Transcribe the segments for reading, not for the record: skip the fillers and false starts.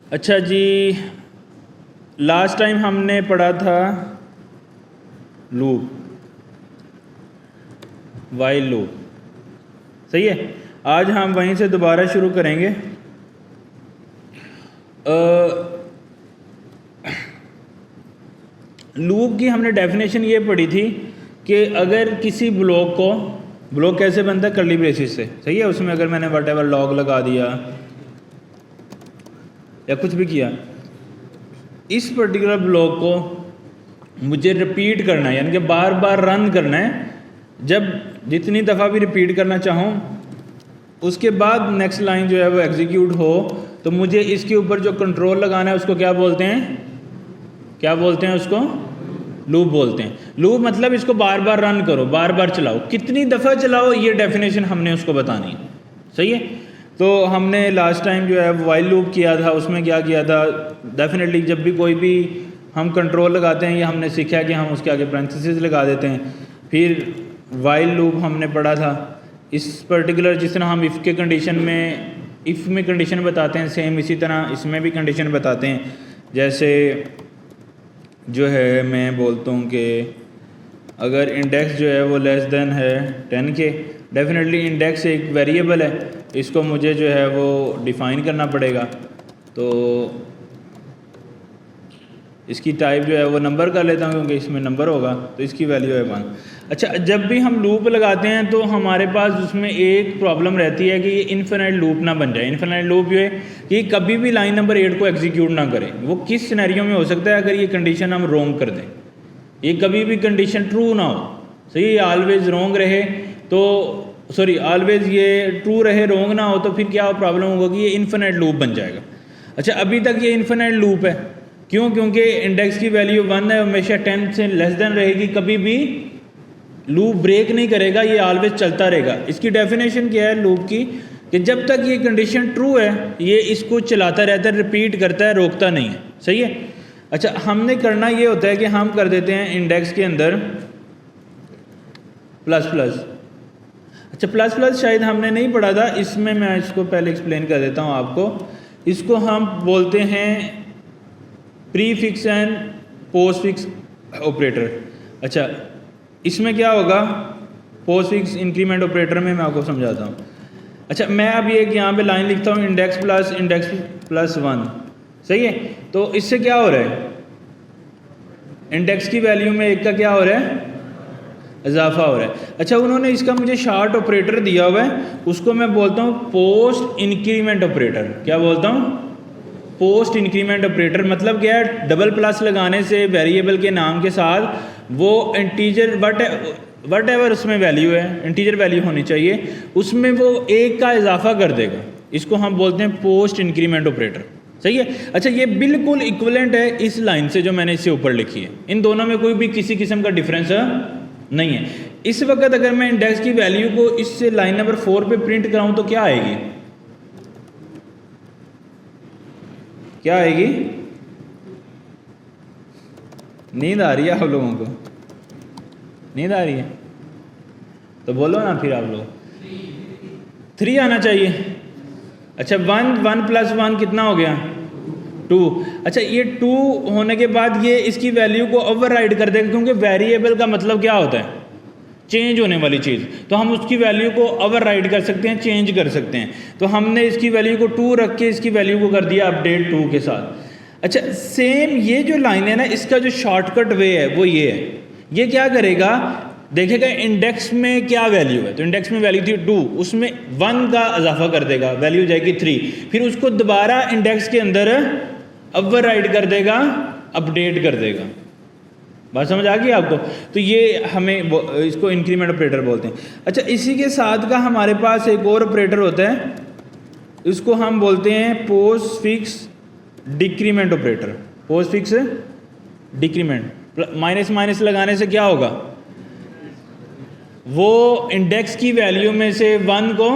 अच्छा जी, last time हमने पढ़ा था लूप, वाइल लूप, सही है। आज हम वहीं से दोबारा शुरू करेंगे। लूप की हमने डेफिनेशन ये पढ़ी थी कि अगर किसी ब्लॉक कैसे बनता है, कर्ली ब्रेसिस से, सही है। उसमें अगर मैंने वट एवर लॉग लगा दिया या कुछ भी किया, इस पर्टिकुलर ब्लॉक को मुझे रिपीट करना है, यानी कि बार बार रन करना है। जब जितनी दफ़ा भी रिपीट करना चाहूँ, उसके बाद नेक्स्ट लाइन जो है वो एग्जीक्यूट हो, तो मुझे इसके ऊपर जो कंट्रोल लगाना है उसको क्या बोलते हैं उसको लूप बोलते हैं। लूप मतलब इसको बार बार रन करो, बार बार चलाओ, कितनी दफ़ा चलाओ, ये डेफिनेशन हमने उसको बतानी है, सही है। तो हमने लास्ट टाइम जो है वाइल लूप किया था, उसमें क्या किया था, डेफिनेटली जब भी कोई भी हम कंट्रोल लगाते हैं, ये हमने सीखा है कि हम उसके आगे पैरेंथेसिस लगा देते हैं। फिर वाइल लूप हमने पढ़ा था, इस पर्टिकुलर जिस तरह हम इफ़ के कंडीशन में इफ़ में कंडीशन बताते हैं, सेम इसी तरह इसमें भी कंडीशन बताते हैं। जैसे जो है मैं बोलता हूँ कि अगर इंडेक्स जो है वो लेस देन है 10 के, डेफिनेटली इंडेक्स एक वेरिएबल है, इसको मुझे जो है वो डिफ़ाइन करना पड़ेगा। तो इसकी टाइप जो है वो नंबर कर लेता हूँ, क्योंकि इसमें नंबर होगा, तो इसकी वैल्यू है 1। अच्छा, जब भी हम लूप लगाते हैं तो हमारे पास उसमें एक प्रॉब्लम रहती है कि ये इन्फिनिट लूप ना बन जाए। इन्फिनिट लूप ये कि कभी भी लाइन नंबर 8 को एग्जीक्यूट ना करें। वो किस सिनेरियो में हो सकता है, अगर ये कंडीशन हम रोंग कर दें, ये कभी भी कंडीशन ट्रू ना हो, सही, ऑलवेज रोंग रहे, तो सॉरी ऑलवेज ये ट्रू रहे, रोंग ना हो, तो फिर क्या प्रॉब्लम होगा कि ये इन्फिनिट लूप बन जाएगा। अच्छा, अभी तक ये इन्फिनिट लूप है, क्यों? क्योंकि इंडेक्स की वैल्यू 1 है, हमेशा 10 से लेस देन रहेगी, कभी भी लूप ब्रेक नहीं करेगा, ये ऑलवेज चलता रहेगा। इसकी डेफिनेशन क्या है लूप की, कि जब तक ये कंडीशन ट्रू है, ये इसको चलाता रहता है, रिपीट करता है, रोकता नहीं है, सही है। अच्छा, हमने करना ये होता है कि हम कर देते हैं इंडेक्स के अंदर प्लस प्लस। अच्छा, प्लस प्लस शायद हमने नहीं पढ़ा था, इसमें मैं इसको पहले एक्सप्लेन कर देता हूँ आपको। इसको हम बोलते हैं प्रीफिक्स एंड पोस्टफिक्स ऑपरेटर। अच्छा, इसमें क्या होगा, पोस्टफिक्स इंक्रीमेंट ऑपरेटर में मैं आपको समझाता हूँ। अच्छा, मैं अब ये यहाँ पे लाइन लिखता हूँ इंडेक्स प्लस 1, सही है। तो इससे क्या हो रहा है, इंडेक्स की वैल्यू में 1 का क्या हो रहा है, इजाफा हो रहा है। अच्छा, उन्होंने इसका मुझे शार्ट ऑपरेटर दिया हुआ है, उसको मैं बोलता हूँ पोस्ट इंक्रीमेंट ऑपरेटर। क्या बोलता हूँ, पोस्ट इंक्रीमेंट ऑपरेटर। मतलब क्या है, डबल प्लस लगाने से वेरिएबल के नाम के साथ वो इंटीजर वट एवर उसमें वैल्यू है, इंटीजर वैल्यू होनी चाहिए, उसमें वो 1 का इजाफा कर देगा। इसको हम बोलते हैं पोस्ट इंक्रीमेंट ऑपरेटर, सही है। अच्छा, ये बिल्कुल इक्विवेलेंट है इस लाइन से जो मैंने इससे ऊपर लिखी है, इन दोनों में कोई भी किसी किस्म का डिफरेंस नहीं है। इस वक्त अगर मैं इंडेक्स की वैल्यू को इससे लाइन नंबर 4 पे प्रिंट कराऊं तो क्या आएगी, क्या आएगी? नींद आ रही है आप लोगों को? नींद आ रही है तो बोलो ना फिर आप लोग। 3 आना चाहिए। अच्छा, 1 प्लस 1 कितना हो गया, 2। अच्छा, ये 2 होने के बाद ये इसकी वैल्यू को ओवरराइड कर देगा, क्योंकि वेरिएबल का मतलब क्या होता है, चेंज होने वाली चीज़। तो हम उसकी वैल्यू को ओवरराइड कर सकते हैं, चेंज कर सकते हैं। तो हमने इसकी वैल्यू को 2 रख के इसकी वैल्यू को कर दिया अपडेट 2 के साथ। अच्छा, सेम ये जो लाइन है ना, इसका जो शॉर्टकट वे है वो ये है। ये क्या करेगा, देखेगा इंडेक्स में क्या वैल्यू है, तो इंडेक्स में वैल्यू थी 2, उसमें 1 का इजाफा कर देगा, वैल्यू जाएगी 3, फिर उसको दोबारा इंडेक्स के अंदर ओवरराइड कर देगा, अपडेट कर देगा। बात समझ आ गई आपको? तो ये हमें इसको इंक्रीमेंट ऑपरेटर बोलते हैं। अच्छा, इसी के साथ का हमारे पास एक और ऑपरेटर होता है, इसको हम बोलते हैं postfix decrement operator. Postfix decrement, minus minus लगाने से क्या होगा, वो इंडेक्स की वैल्यू में से 1 को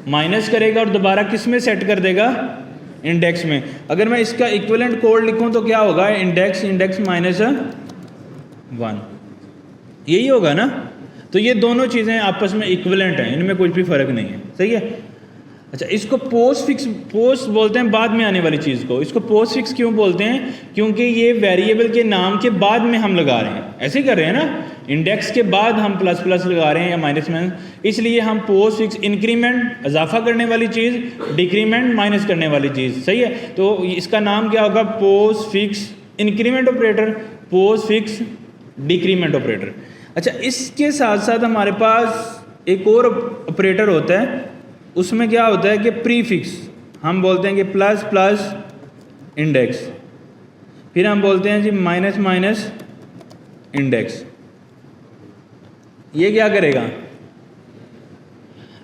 माइनस करेगा और दोबारा किस में सेट कर देगा, इंडेक्स में। अगर मैं इसका इक्विवेलेंट कोड लिखूं तो क्या होगा, इंडेक्स माइनस 1, यही होगा ना। तो ये दोनों चीज़ें आपस में इक्विवेलेंट हैं, इनमें कुछ भी फ़र्क नहीं है, सही है। अच्छा, इसको पोस्ट बोलते हैं बाद में आने वाली चीज़ को। इसको पोस्ट फिक्स क्यों बोलते हैं? क्योंकि ये वेरिएबल के नाम के बाद में हम लगा रहे हैं, ऐसे ही कर रहे हैं ना, इंडेक्स के बाद हम प्लस प्लस लगा रहे हैं या माइनस माइनस, इसलिए हम पोस्ट फिक्स इंक्रीमेंट इजाफा करने वाली चीज़, डिक्रीमेंट माइनस करने वाली चीज़, सही है। तो इसका नाम क्या होगा? Post fix increment operator, post fix decrement operator. अच्छा, इसके साथ साथ हमारे पास एक और ऑपरेटर होता है, उसमें क्या होता है कि प्रीफिक्स, हम बोलते हैं कि प्लस प्लस इंडेक्स, फिर हम बोलते हैं जी माइनस माइनस इंडेक्स। ये क्या करेगा?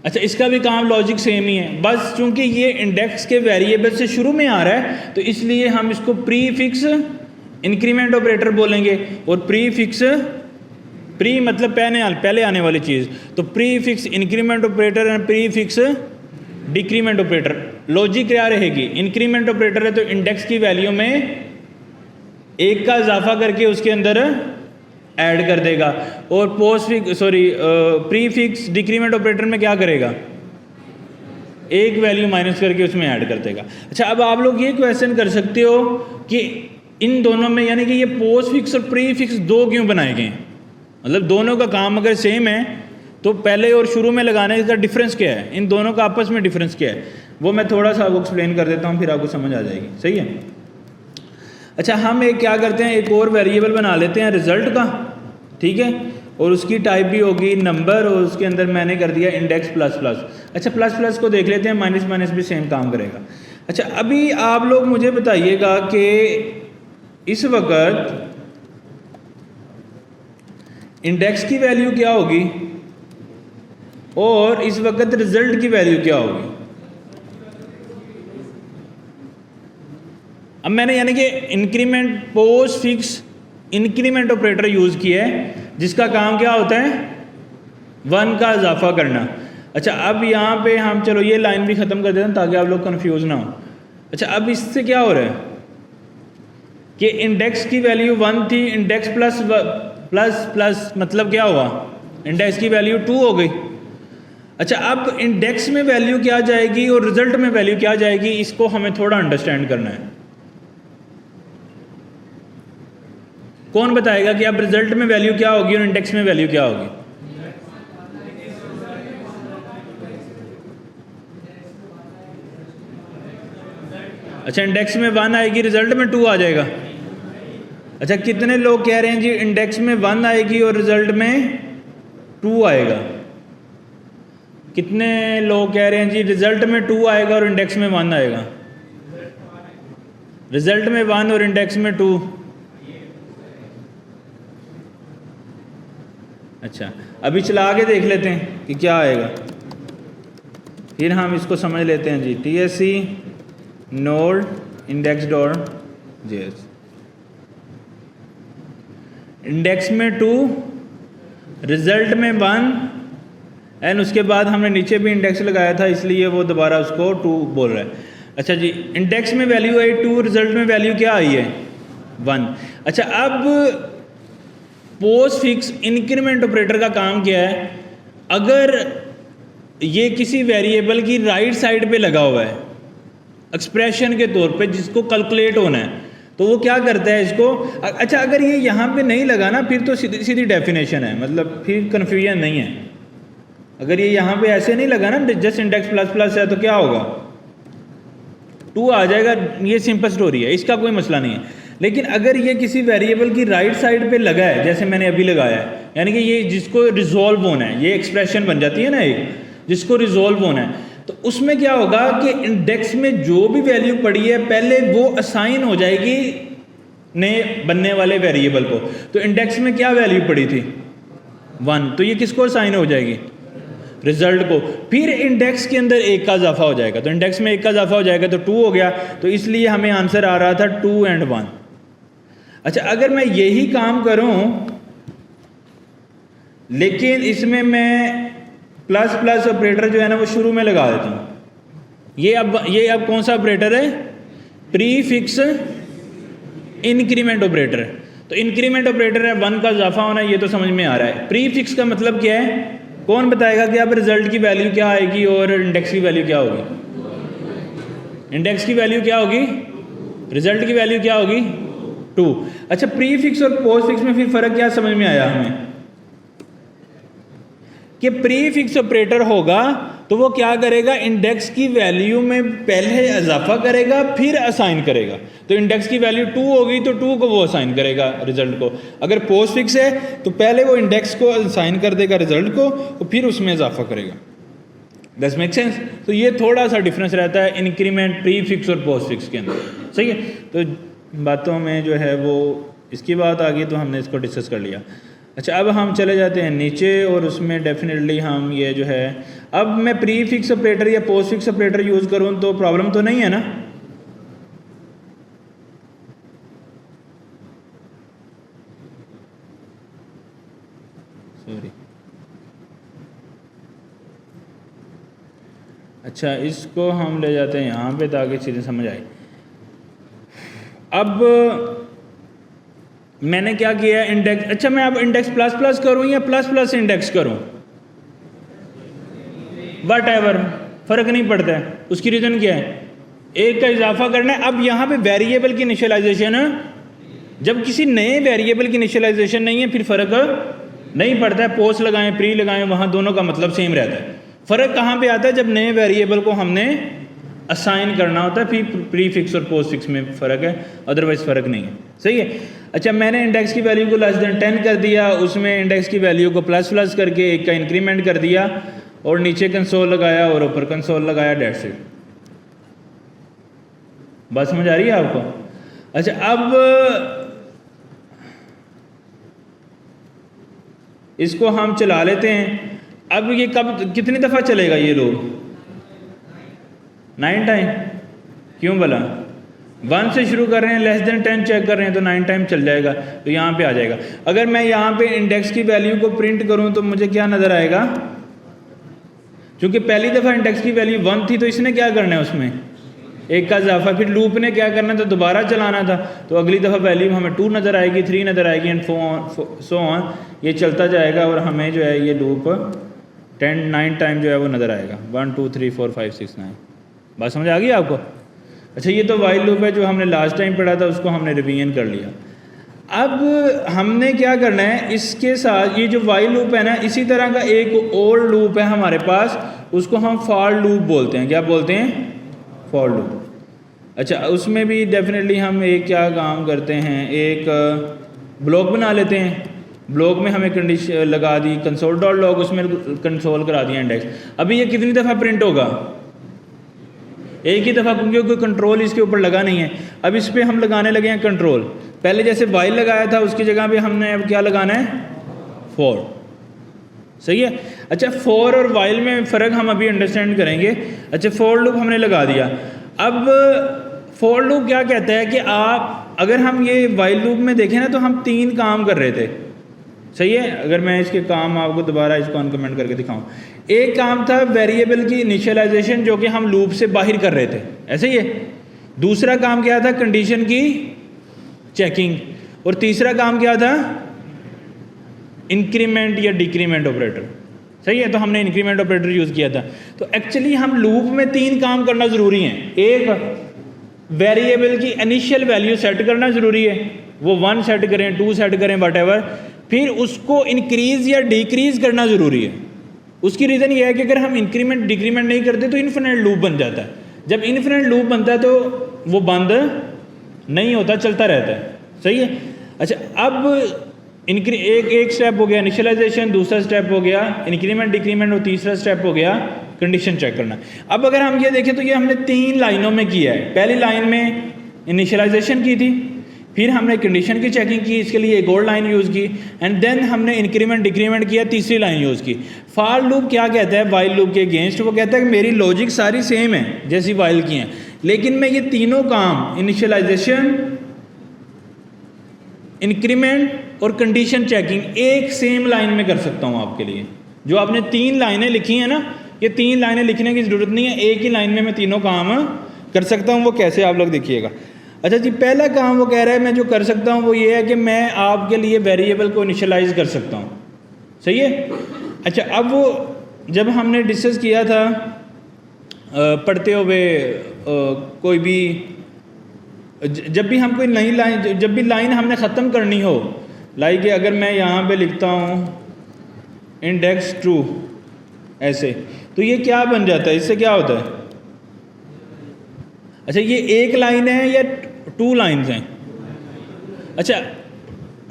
अच्छा, इसका भी काम लॉजिक सेम ही है, बस चूंकि ये इंडेक्स के वेरिएबल से शुरू में आ रहा है तो इसलिए हम इसको प्रीफिक्स इंक्रीमेंट ऑपरेटर बोलेंगे, और प्रीफिक्स प्री मतलब पहले आने वाली चीज़, तो pre fix increment operator and pre fix decrement operator. Logic क्या रहेगी? इंक्रीमेंट ऑपरेटर है तो इंडेक्स की वैल्यू में एक का इजाफा करके उसके अंदर ऐड कर देगा, और प्री फिक्स डिक्रीमेंट ऑपरेटर में क्या करेगा? एक वैल्यू माइनस करके उसमें ऐड कर देगा। अच्छा, अब आप लोग ये क्वेश्चन कर सकते हो कि इन दोनों में, यानी कि ये पोस्ट फिक्स और प्री फिक्स दो क्यों बनाए गए हैं? मतलब दोनों का काम अगर सेम है तो पहले और शुरू में लगाने का डिफरेंस क्या है? इन दोनों का आपस में डिफरेंस क्या है? वो मैं थोड़ा सा आपको एक्सप्लेन कर देता हूँ, फिर आपको समझ आ जाएगी, सही है। अच्छा, हम एक क्या करते हैं, एक और वेरिएबल बना लेते हैं रिजल्ट का, ठीक है, और उसकी टाइप भी होगी नंबर, और उसके अंदर मैंने कर दिया इंडेक्स प्लस प्लस। अच्छा, प्लस प्लस को देख लेते हैं, माइनस माइनस भी सेम काम करेगा। अच्छा, अभी आप लोग मुझे बताइएगा कि इस वक्त इंडेक्स की वैल्यू क्या होगी और इस वक्त रिजल्ट की वैल्यू क्या होगी? अब मैंने यानी कि increment post fix increment operator use किया है, जिसका काम क्या होता है? 1 का इजाफा करना। अच्छा, अब यहाँ पे हम चलो ये लाइन भी ख़त्म कर देते हैं ताकि आप लोग कंफ्यूज ना हो। अच्छा, अब इससे क्या हो रहा है कि इंडेक्स की वैल्यू 1 थी, इंडेक्स प्लस प्लस प्लस मतलब क्या हुआ? इंडेक्स की वैल्यू 2 हो गई। अच्छा, अब इंडेक्स में वैल्यू क्या जाएगी और रिजल्ट में वैल्यू क्या जाएगी, इसको हमें थोड़ा अंडरस्टैंड करना है। कौन बताएगा कि अब रिजल्ट में वैल्यू क्या होगी और इंडेक्स में वैल्यू क्या होगी? अच्छा, इंडेक्स में 1 आएगी, रिजल्ट में 2 आ जाएगा। अच्छा, कितने लोग कह रहे हैं जी इंडेक्स में 1 आएगी और रिजल्ट में 2 आएगा? कितने लोग कह रहे हैं जी रिजल्ट में 2 आएगा और इंडेक्स में 1 आएगा? रिजल्ट में 1 और इंडेक्स में 2। अच्छा, अभी चला के देख लेते हैं कि क्या आएगा, फिर हम इसको समझ लेते हैं जी। TSC node index dot JS, index में 2, रिजल्ट में 1, एंड उसके बाद हमने नीचे भी इंडेक्स लगाया था इसलिए वो दोबारा उसको 2 बोल रहा है। अच्छा जी, इंडेक्स में वैल्यू आई 2, रिजल्ट में वैल्यू क्या आई है? 1। अच्छा, अब पोस्ट फिक्स इंक्रीमेंट ऑपरेटर का काम क्या है? अगर ये किसी वेरिएबल की राइट साइड पे लगा हुआ है एक्सप्रेशन के तौर पे जिसको कैलकुलेट होना है, तो वो क्या करता है इसको। अच्छा, अगर ये यहाँ पे नहीं लगा ना, फिर तो सीधी सीधी डेफिनेशन है, मतलब फिर कन्फ्यूजन नहीं है। अगर ये यहाँ पे ऐसे नहीं लगा ना, जस्ट इंडेक्स प्लस प्लस है, तो क्या होगा? 2 आ जाएगा। ये सिंपल स्टोरी है, इसका कोई मसला नहीं है। लेकिन अगर ये किसी वेरिएबल की राइट साइड पे लगा है, जैसे मैंने अभी लगाया है, यानी कि ये जिसको रिजॉल्व होना है, ये एक्सप्रेशन बन जाती है ना एक, जिसको रिजॉल्व होना है, तो उसमें क्या होगा कि इंडेक्स में जो भी वैल्यू पड़ी है पहले वो असाइन हो जाएगी नए बनने वाले वेरिएबल को। तो इंडेक्स में क्या वैल्यू पड़ी थी? 1, तो ये किसको असाइन हो जाएगी? रिजल्ट को। फिर इंडेक्स के अंदर 1 का इजाफा हो जाएगा, तो इंडेक्स में 1 का इजाफा हो जाएगा तो 2 हो गया, तो इसलिए हमें आंसर आ रहा था 2 और 1। अच्छा, अगर मैं यही काम करूं लेकिन इसमें मैं प्लस प्लस ऑपरेटर जो है ना वो शुरू में लगा देता हूँ, ये अब कौन सा ऑपरेटर है? Pre fix increment operator. तो इंक्रीमेंट ऑपरेटर है, 1 का इजाफा होना, ये तो समझ में आ रहा है। प्री फिक्स का मतलब क्या है? कौन बताएगा कि अब रिजल्ट की वैल्यू क्या आएगी और इंडेक्स की वैल्यू क्या होगी? इंडेक्स की वैल्यू क्या होगी? रिजल्ट की वैल्यू क्या होगी? 2। अच्छा, प्री फिक्स और पोस्ट फिक्स में फिर फ़र्क क्या समझ में आया हमें? कि प्री फिक्स ऑपरेटर होगा तो वो क्या करेगा? इंडेक्स की वैल्यू में पहले इजाफा करेगा फिर असाइन करेगा। तो इंडेक्स की वैल्यू 2 होगी तो 2 को वो असाइन करेगा रिजल्ट को। अगर पोस्ट फिक्स है तो पहले वो इंडेक्स को असाइन कर देगा रिजल्ट को और फिर उसमें इजाफा करेगा। That's make sense? तो ये थोड़ा सा डिफरेंस रहता है इंक्रीमेंट प्री फिक्स और पोस्ट फिक्स के अंदर। सही है? तो बातों में जो है वो इसकी बात आ गई तो हमने इसको डिस्कस कर लिया। अच्छा, अब हम चले जाते हैं नीचे और उसमें डेफिनेटली हम ये जो है, अब मैं प्री फिक्स ऑपरेटर या पोस्ट फिक्स ऑपरेटर यूज़ करूँ तो प्रॉब्लम तो नहीं है ना? सॉरी। अच्छा, इसको हम ले जाते हैं यहाँ पे ताकि चीज़ें समझ आए। अब मैंने क्या किया? इंडेक्स, अच्छा मैं अब इंडेक्स प्लस प्लस करूँ या प्लस प्लस इंडेक्स करूँ, वट एवर, फ़र्क नहीं पड़ता है। उसकी रीज़न क्या है? एक का इजाफा करना है। अब यहाँ पे वेरिएबल की इनिशियलाइजेशन, जब किसी नए वेरिएबल की इनिशियलाइजेशन नहीं है फिर फ़र्क नहीं पड़ता है। पोस्ट लगाएं प्री लगाएं, वहाँ दोनों का मतलब सेम रहता है। फ़र्क कहाँ पे आता है? जब नए वेरिएबल को हमने असाइन करना होता है, फिर प्री फिक्स और पोस्ट फिक्स में फ़र्क है, अदरवाइज़ फ़र्क नहीं है। सही है? अच्छा, मैंने इंडेक्स की वैल्यू को लेस देन 10 कर दिया, उसमें इंडेक्स की वैल्यू को प्लस प्लस करके एक का इंक्रीमेंट कर दिया और नीचे कंसोल लगाया और ऊपर कंसोल लगाया। That's it. बात समझ आ रही है आपको? अच्छा, अब इसको हम चला लेते हैं। अब ये कब कितनी दफ़ा चलेगा ये लोग? 9 टाइम। क्यों भला? 1 से शुरू कर रहे हैं, लेस देन 10 चेक कर रहे हैं तो 9 टाइम चल जाएगा, तो यहाँ पे आ जाएगा। अगर मैं यहाँ पे इंडेक्स की वैल्यू को प्रिंट करूँ तो मुझे क्या नज़र आएगा? क्योंकि पहली दफ़ा इंडेक्स की वैल्यू 1 थी तो इसने क्या करना है? उसमें एक का इजाफा, फिर लूप ने क्या करना था? दोबारा चलाना था। तो अगली दफ़ा वैल्यू हमें 2 नज़र आएगी, 3 नज़र आएगी एंड सो ऑन। ये चलता जाएगा और हमें जो है ये लूप 9 टाइम जो है वो नज़र आएगा। 1 2 3 4 5 6 9। बात समझ आ गई आपको? अच्छा, ये तो वाइल लूप है जो हमने लास्ट टाइम पढ़ा था, उसको हमने रिवीजन कर लिया। अब हमने क्या करना है इसके साथ? ये जो वाइल लूप है ना, इसी तरह का एक और लूप है हमारे पास, उसको हम फॉर लूप बोलते हैं। क्या बोलते हैं? For loop. अच्छा, उसमें भी डेफिनेटली हम एक क्या काम करते हैं, एक ब्लॉक बना लेते हैं। ब्लॉक में हमें कंडीशन लगा दी कंसोल डॉट लॉग, उसमें कंसोल करा दिया इंडेक्स। अभी ये कितनी दफ़ा प्रिंट होगा? एक ही दफ़ा, क्योंकि कोई कंट्रोल इसके ऊपर लगा नहीं है। अब इस पर हम लगाने लगे हैं कंट्रोल। पहले जैसे वाइल लगाया था उसकी जगह पे हमने अब क्या लगाना है? फॉर। सही है? अच्छा, फॉर और वाइल में फ़र्क हम अभी अंडरस्टैंड करेंगे। अच्छा, फॉर लूप हमने लगा दिया। अब फॉर लूप क्या कहता है कि आप, अगर हम ये वाइल लूप में देखें ना तो हम 3 काम कर रहे थे। सही है? अगर मैं इसके काम आपको दोबारा इसको अनकमेंट करके दिखाऊं, एक काम था वेरिएबल की इनिशियलाइजेशन जो कि हम लूप से बाहर कर रहे थे, ऐसे ही है। दूसरा काम क्या था? कंडीशन की चेकिंग। और तीसरा काम क्या था? इंक्रीमेंट या डिक्रीमेंट ऑपरेटर। सही है? तो हमने इंक्रीमेंट ऑपरेटर यूज़ किया था। तो एक्चुअली हम लूप में 3 काम करना ज़रूरी है। एक, वेरिएबल की इनिशियल वैल्यू सेट करना ज़रूरी है, वो 1 सेट करें, 2 सेट करें, वट। फिर उसको इंक्रीज़ या डिक्रीज़ करना ज़रूरी है। उसकी रीज़न ये है कि अगर हम इंक्रीमेंट डिक्रीमेंट नहीं करते तो इन्फिनिट लूप बन जाता है। जब इन्फिनिट लूप बनता है तो वो बंद नहीं होता, चलता रहता है। सही है? अच्छा, अब एक स्टेप हो गया इनिशियलाइजेशन, दूसरा स्टेप हो गया इंक्रीमेंट डिक्रीमेंट और तीसरा स्टेप हो गया कंडीशन चेक करना। अब अगर हम ये देखें तो ये हमने 3 लाइनों में किया है। पहली लाइन में इनिशियलाइजेशन की थी, फिर हमने कंडीशन की चेकिंग की, इसके लिए एक और लाइन यूज़ की, एंड देन हमने इंक्रीमेंट डिक्रीमेंट किया, तीसरी लाइन यूज़ की। फॉर लूप क्या कहता है वाइल लूप के अगेंस्ट? वो कहता है कि मेरी लॉजिक सारी सेम है जैसी वाइल की हैं, लेकिन मैं ये तीनों काम इनिशियलाइजेशन, इंक्रीमेंट और कंडीशन चेकिंग एक सेम लाइन में कर सकता हूँ आपके लिए। जो आपने 3 लाइनें लिखी हैं ना, ये 3 लाइनें लिखने की ज़रूरत नहीं है, एक ही लाइन में मैं तीनों काम कर सकता हूँ। वो कैसे आप लोग देखिएगा। अच्छा जी, पहला काम वो कह रहा है मैं जो कर सकता हूँ वो ये है कि मैं आपके लिए वेरिएबल को इनिशियलाइज कर सकता हूँ। सही है? अच्छा, अब वो जब हमने डिस्कस किया था पढ़ते हुए कोई भी जब भी हम कोई नई लाइन, जब भी लाइन हमने ख़त्म करनी हो, लाइक अगर मैं यहाँ पे लिखता हूँ इंडेक्स ट्रू ऐसे, तो ये क्या बन जाता है, इससे क्या होता है? अच्छा, ये एक लाइन है या टू लाइन्स हैं? अच्छा,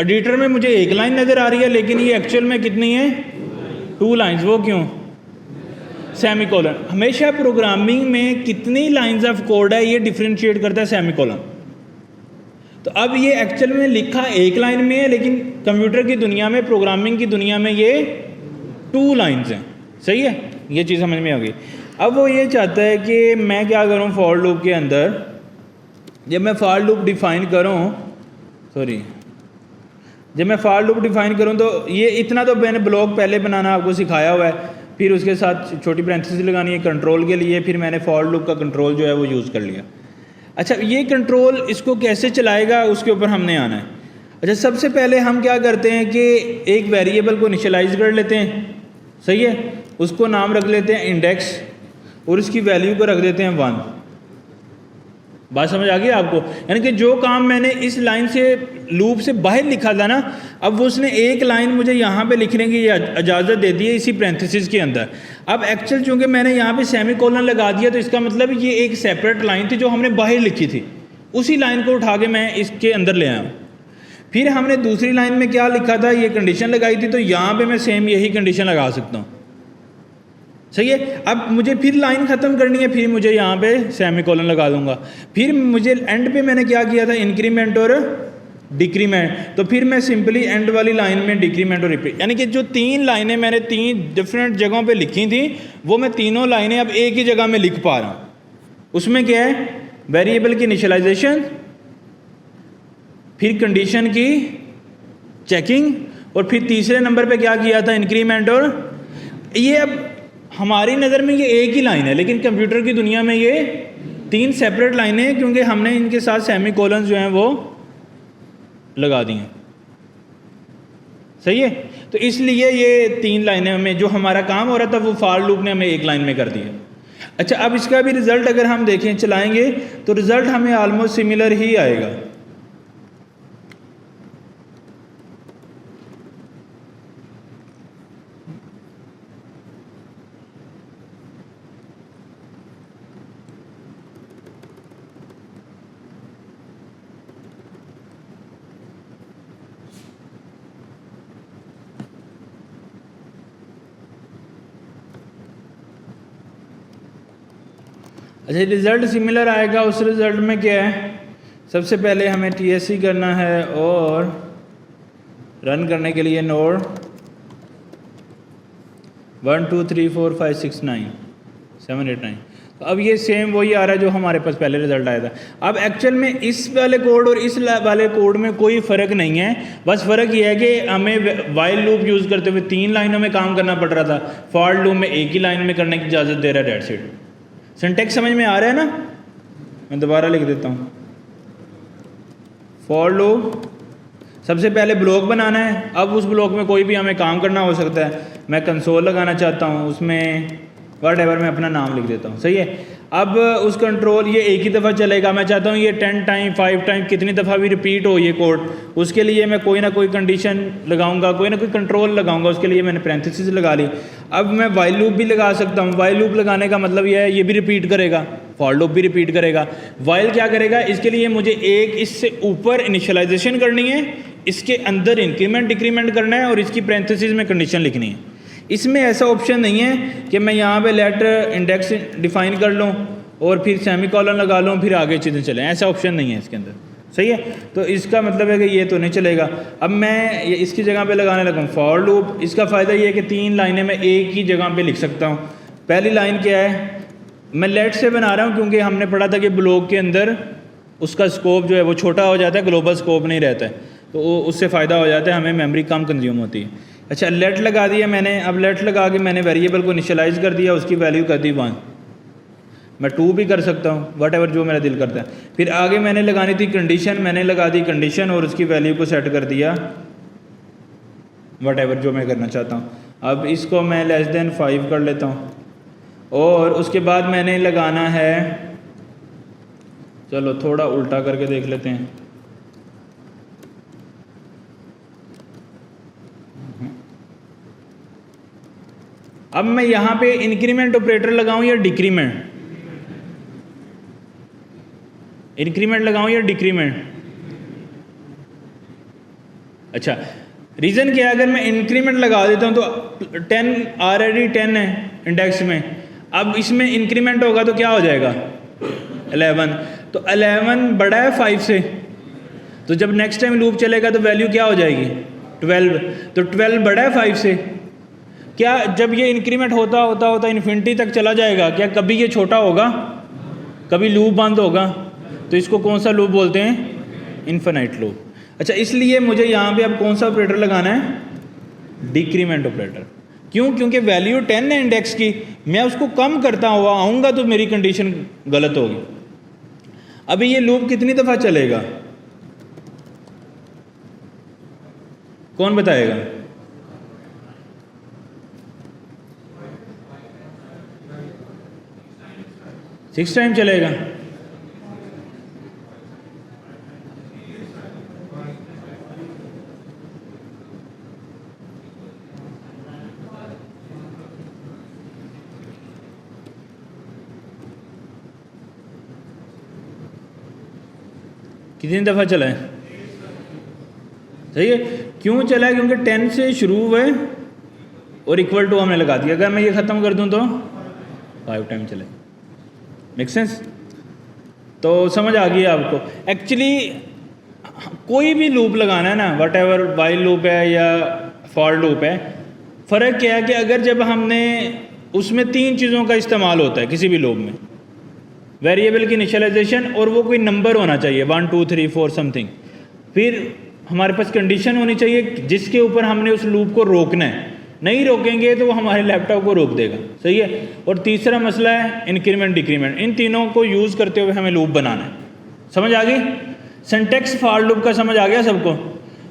एडिटर में मुझे एक लाइन नज़र आ रही है, लेकिन ये एक्चुअल में कितनी है? Two lines. वो क्यों? सेमीकोलन। हमेशा प्रोग्रामिंग में कितनी लाइंस ऑफ कोड है ये डिफरेंशिएट करता है सेमीकोलन। तो अब ये एक्चुअल में लिखा एक लाइन में है, लेकिन कंप्यूटर की दुनिया में, प्रोग्रामिंग की दुनिया में ये टू लाइंस हैं। सही है, ये चीज़ समझ में आ गई। अब वो ये चाहता है कि मैं क्या करूं फॉर लूप के अंदर, जब मैं फॉर लूप डिफ़ाइन करूं, जब मैं फॉर लूप डिफ़ाइन करूं तो ये इतना तो मैंने ब्लॉक पहले बनाना आपको सिखाया हुआ है, फिर उसके साथ छोटी पैरेंथेसिस लगानी है कंट्रोल के लिए, फिर मैंने फॉर लूप का कंट्रोल जो है वो यूज़ कर लिया। अच्छा, ये कंट्रोल इसको कैसे चलाएगा उसके ऊपर हमने आना है। अच्छा, सबसे पहले हम क्या करते हैं कि एक वेरिएबल को इनिशियलाइज कर लेते हैं, सही है, उसको नाम रख लेते हैं इंडेक्स, और उसकी वैल्यू को रख देते हैं 1। बात समझ आ गई आपको? यानी कि जो काम मैंने इस लाइन से लूप से बाहर लिखा था ना, अब वो उसने एक लाइन मुझे यहाँ पे लिखने की इजाज़त दे दी है इसी पैरेंथेसिस के अंदर। अब एक्चुअल चूँकि मैंने यहाँ पे सेमीकोलन लगा दिया, तो इसका मतलब ये एक सेपरेट लाइन थी जो हमने बाहर लिखी थी, उसी लाइन को उठा के मैं इसके अंदर ले आया हूँ। फिर हमने दूसरी लाइन में क्या लिखा था, ये कंडीशन लगाई थी, तो यहाँ पर मैं सेम यही कंडीशन लगा सकता हूँ। सही है। अब मुझे फिर लाइन ख़त्म करनी है, फिर मुझे यहाँ पे सेमीकोलन लगा दूंगा। फिर मुझे एंड पे मैंने क्या किया था, इंक्रीमेंट और डिक्रीमेंट, तो फिर मैं सिंपली एंड वाली लाइन में डिक्रीमेंट और रिपीट, यानी कि जो 3 लाइनें मैंने 3 डिफरेंट जगहों पे लिखी थी, वो मैं तीनों लाइनें अब एक ही जगह में लिख पा रहा हूँ। उसमें क्या है, वेरिएबल की इनिशियलाइजेशन, फिर कंडीशन की चेकिंग, और फिर तीसरे नंबर पे क्या किया था, इंक्रीमेंट। और ये अब हमारी नज़र में ये एक ही लाइन है, लेकिन कंप्यूटर की दुनिया में ये 3 सेपरेट लाइनें हैं, क्योंकि हमने इनके साथ सेमीकोलन जो हैं वो लगा दी हैं। सही है। तो इसलिए ये 3 लाइनें हमें, जो हमारा काम हो रहा था वो फॉर लूप ने हमें एक लाइन में कर दिया। अच्छा, अब इसका भी रिज़ल्ट अगर हम देखें, चलाएंगे, तो रिज़ल्ट हमें ऑलमोस्ट सिमिलर ही आएगा। अच्छा, रिज़ल्ट सिमिलर आएगा। उस रिज़ल्ट में क्या है, सबसे पहले हमें TSC करना है, और रन करने के लिए नोड 1 2 3 4 5 6 9 7 8 9। तो अब ये सेम वही आ रहा है जो हमारे पास पहले रिज़ल्ट आया था। अब एक्चुअल में इस वाले कोड और इस वाले कोड में कोई फ़र्क नहीं है, बस फ़र्क ये है कि हमें वाइल लूप यूज़ करते हुए 3 लाइनों में काम करना पड़ रहा था, फॉर लूप में एक ही लाइन में करने की इजाज़त दे रहा है। That's it. सिंटैक्स समझ में आ रहा है ना? मैं दोबारा लिख देता हूँ। फॉर लूप, सबसे पहले ब्लॉक बनाना है। अब उस ब्लॉक में कोई भी हमें काम करना हो सकता है। मैं कंसोल लगाना चाहता हूँ, उसमें व्हाटएवर मैं अपना नाम लिख देता हूँ। सही है। अब उस कंट्रोल ये एक ही दफ़ा चलेगा। मैं चाहता हूँ ये 10 टाइम 5 टाइम कितनी दफ़ा भी रिपीट हो ये कोड, उसके लिए मैं कोई ना कोई कंडीशन लगाऊंगा, कोई ना कोई कंट्रोल लगाऊंगा। उसके लिए मैंने पैरेंथेसिस लगा ली। अब मैं वाइल लूप भी लगा सकता हूँ। वाइल लूप लगाने का मतलब ये है, ये भी रिपीट करेगा, फॉर लूप भी रिपीट करेगा। वाइल क्या करेगा, इसके लिए मुझे एक इससे ऊपर इनिशियलाइजेशन करनी है, इसके अंदर इंक्रीमेंट डिक्रीमेंट करना है, और इसकी पैरेंथेसिस में कंडीशन लिखनी है। इसमें ऐसा ऑप्शन नहीं है कि मैं यहाँ पे लेट इंडेक्स डिफ़ाइन कर लूँ और फिर सेमीकोलन लगा लूँ फिर आगे चीज़ें चलें, ऐसा ऑप्शन नहीं है इसके अंदर। सही है। तो इसका मतलब है कि ये तो नहीं चलेगा। अब मैं ये इसकी जगह पे लगाने लगा हूँ फॉर लूप। इसका फ़ायदा ये है कि 3 लाइनें मैं एक ही जगह पे लिख सकता हूँ। पहली लाइन क्या है, मैं लेट से बना रहा हूँ क्योंकि हमने पढ़ा था कि ब्लॉक के अंदर उसका स्कोप जो है वो छोटा हो जाता है, ग्लोबल स्कोप नहीं रहता है, तो उससे फ़ायदा हो जाता है, हमें मेमोरी कम कंज्यूम होती है। अच्छा, लेट लगा दिया मैंने। अब लेट लगा के मैंने वेरिएबल को इनिशियलाइज़ कर दिया, उसकी वैल्यू कर दी 1। मैं 2 भी कर सकता हूँ, व्हाटएवर जो मेरा दिल करता है। फिर आगे मैंने लगानी थी कंडीशन, मैंने लगा दी कंडीशन और उसकी वैल्यू को सेट कर दिया व्हाटएवर जो मैं करना चाहता हूँ। अब इसको मैं लेस देन 5 कर लेता हूँ और उसके बाद मैंने लगाना है, चलो थोड़ा उल्टा करके देख लेते हैं। अब मैं यहाँ पे इंक्रीमेंट ऑपरेटर लगाऊं या डिक्रीमेंट, इंक्रीमेंट लगाऊं या डिक्रीमेंट? अच्छा, रीज़न क्या है, अगर मैं इंक्रीमेंट लगा देता हूँ तो 10 ऑलरेडी 10 है इंडेक्स में, अब इसमें इंक्रीमेंट होगा तो क्या हो जाएगा 11, तो 11 बड़ा है 5 से, तो जब नेक्स्ट टाइम लूप चलेगा तो वैल्यू क्या हो जाएगी 12, तो 12 बड़ा है 5 से। क्या जब ये इंक्रीमेंट होता होता होता इन्फिनिटी तक चला जाएगा, क्या कभी ये छोटा होगा, कभी लूप बंद होगा? तो इसको कौन सा लूप बोलते हैं, इन्फिनाइट लूप। अच्छा, इसलिए मुझे यहाँ पे अब कौन सा ऑपरेटर लगाना है, डिक्रीमेंट ऑपरेटर। क्यों? क्योंकि वैल्यू 10 है इंडेक्स की, मैं उसको कम करता हुआ आऊँगा तो मेरी कंडीशन गलत होगी। अभी ये लूप कितनी दफ़ा चलेगा, कौन बताएगा? 6 टाइम चलेगा। कितनी दफ़ा चला है? सही है। क्यों चला है? क्योंकि 10 से शुरू हुए और इक्वल टू हमने लगा दिया। अगर मैं ये ख़त्म कर दूं तो 5 टाइम चले। Make sense? तो समझ आ गई आपको। एक्चुअली कोई भी लूप लगाना है ना, वट एवर वाइल लूप है या फॉर लूप है, फ़र्क क्या है कि अगर जब हमने उसमें 3 चीज़ों का इस्तेमाल होता है किसी भी लूप में, वेरिएबल की इनिशियलाइजेशन, और वो कोई नंबर होना चाहिए 1 2 3 4 समथिंग, फिर हमारे पास कंडीशन होनी चाहिए जिसके ऊपर हमने उस लूप को रोकना है। नहीं रोकेंगे तो वो हमारे लैपटॉप को रोक देगा। सही है। और तीसरा मसला है इंक्रीमेंट डिक्रीमेंट। इन तीनों को यूज़ करते हुए हमें लूप बनाना है। समझ आ गई? सिंटैक्स फॉर लूप का समझ आ गया सबको?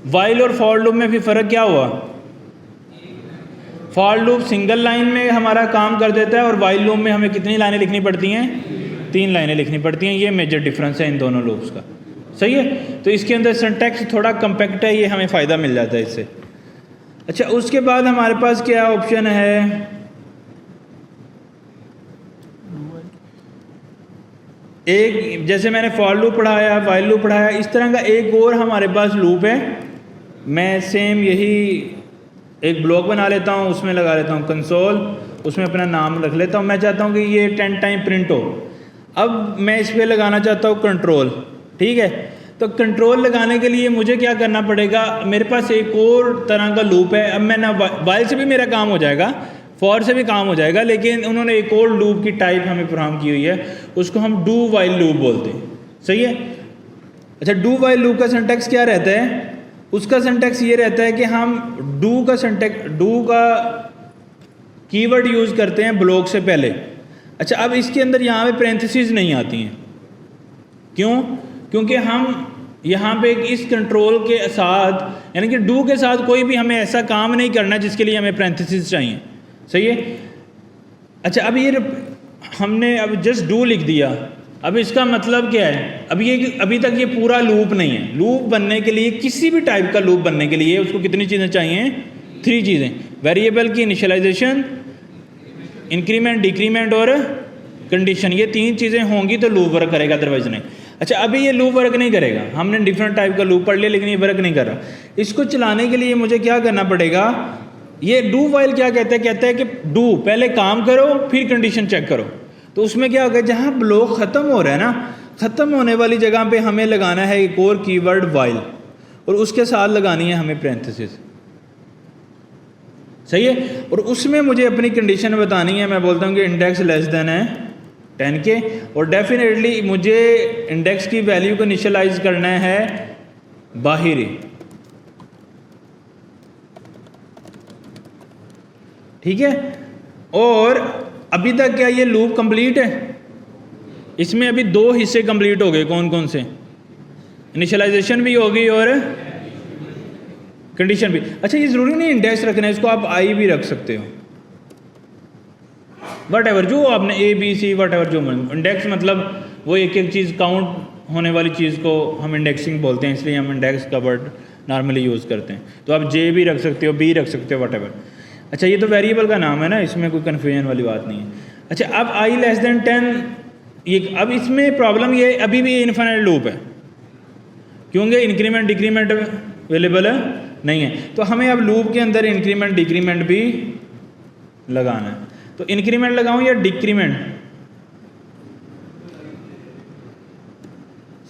वाइल और फॉर लूप में भी फ़र्क क्या हुआ? फॉर लूप सिंगल लाइन में हमारा काम कर देता है और वाइल लूप में हमें कितनी लाइनें लिखनी पड़ती हैं? 3 लाइनें लिखनी पड़ती हैं। ये मेजर डिफरेंस है इन दोनों लूप्स का। सही है। तो इसके अंदर सिंटैक्स थोड़ा कम्पैक्ट है, ये हमें फ़ायदा मिल जाता है इससे। अच्छा, उसके बाद हमारे पास क्या ऑप्शन है? एक, जैसे मैंने फॉर लूप पढ़ाया, वाइल लूप पढ़ाया, इस तरह का एक और हमारे पास लूप है। मैं सेम यही एक ब्लॉक बना लेता हूँ, उसमें लगा लेता हूँ कंसोल, उसमें अपना नाम रख लेता हूँ। मैं चाहता हूँ कि ये 10 टाइम प्रिंट हो। अब मैं इस पर लगाना चाहता हूँ कंट्रोल। ठीक है। तो कंट्रोल लगाने के लिए मुझे क्या करना पड़ेगा? मेरे पास एक और तरह का लूप है। अब मैं ना वाइल से भी मेरा काम हो जाएगा, फॉर से भी काम हो जाएगा, लेकिन उन्होंने एक और लूप की टाइप हमें प्रोग्राम की हुई है, उसको हम डू वाइल लूप बोलते हैं। सही है। अच्छा, डू वाइल लूप का सिंटैक्स क्या रहता है? उसका सिंटैक्स ये रहता है कि हम डू का कीवर्ड यूज़ करते हैं ब्लॉक से पहले। अच्छा, अब इसके अंदर यहाँ पे पैरेंथेसिस नहीं आती हैं। क्यों? क्योंकि हम यहाँ पे इस कंट्रोल के साथ, यानी कि डू के साथ कोई भी हमें ऐसा काम नहीं करना जिसके लिए हमें पैरेंथेसिस चाहिए। सही है। अच्छा, अब ये हमने अब जस्ट डू लिख दिया। अब इसका मतलब क्या है? अभी तक ये पूरा लूप नहीं है। लूप बनने के लिए, किसी भी टाइप का लूप बनने के लिए उसको कितनी चीज़ें चाहिए? 3 चीज़ें। वेरिएबल की इनिशियलाइजेशन, इंक्रीमेंट, डिक्रीमेंट और कंडीशन। ये 3 चीज़ें होंगी तो लूप वर्क करेगा, अदरवाइज नहीं। अच्छा, अभी ये लूप वर्क नहीं करेगा। हमने डिफरेंट टाइप का लूप पढ़ लिया, लेकिन ये वर्क नहीं कर रहा। इसको चलाने के लिए मुझे क्या करना पड़ेगा? ये डू वाइल क्या कहता है? कहता है कि डू, पहले काम करो फिर कंडीशन चेक करो। तो उसमें क्या होगा? जहाँ ब्लॉक ख़त्म हो रहा है ना, ख़त्म होने वाली जगह पे हमें लगाना है एक और कीवर्ड वाइल, और उसके साथ लगानी है हमें पैरेंथेसिस। सही है। और उसमें मुझे अपनी कंडीशन बतानी है। मैं बोलता हूँ कि इंडेक्स लेस देन है 10 के, और डेफिनेटली मुझे इंडेक्स की वैल्यू को इनिशियलाइज करना है बाहरी। ठीक है। और अभी तक क्या ये लूप कंप्लीट है? इसमें अभी 2 हिस्से कंप्लीट हो गए। कौन कौन से? इनिशियलाइजेशन भी होगी और कंडीशन भी। अच्छा ये ज़रूरी नहीं इंडेक्स रखना है, इसको आप आई भी रख सकते हो, वट एवर जो आपने A B C whatever जो इंडेक्स मतलब वो एक एक चीज़ काउंट होने वाली चीज़ को हम इंडेक्सिंग बोलते हैं, इसलिए हम इंडेक्स का वर्ड नॉर्मली यूज़ करते हैं। तो आप जे भी रख सकते हो, बी रख सकते हो, वट एवर। अच्छा ये तो वेरिएबल का नाम है ना, इसमें कोई कन्फ्यूजन वाली बात नहीं है। अच्छा अब आई लेस देन 10, ये अब इसमें प्रॉब्लम ये अभी भी इनफाइनाइट लूप है, क्योंकि इंक्रीमेंट डिक्रीमेंट अवेलेबल नहीं है। तो हमें अब लूप के अंदर इंक्रीमेंट डिक्रीमेंट भी लगाना है। तो इंक्रीमेंट लगाऊं या डिक्रीमेंट,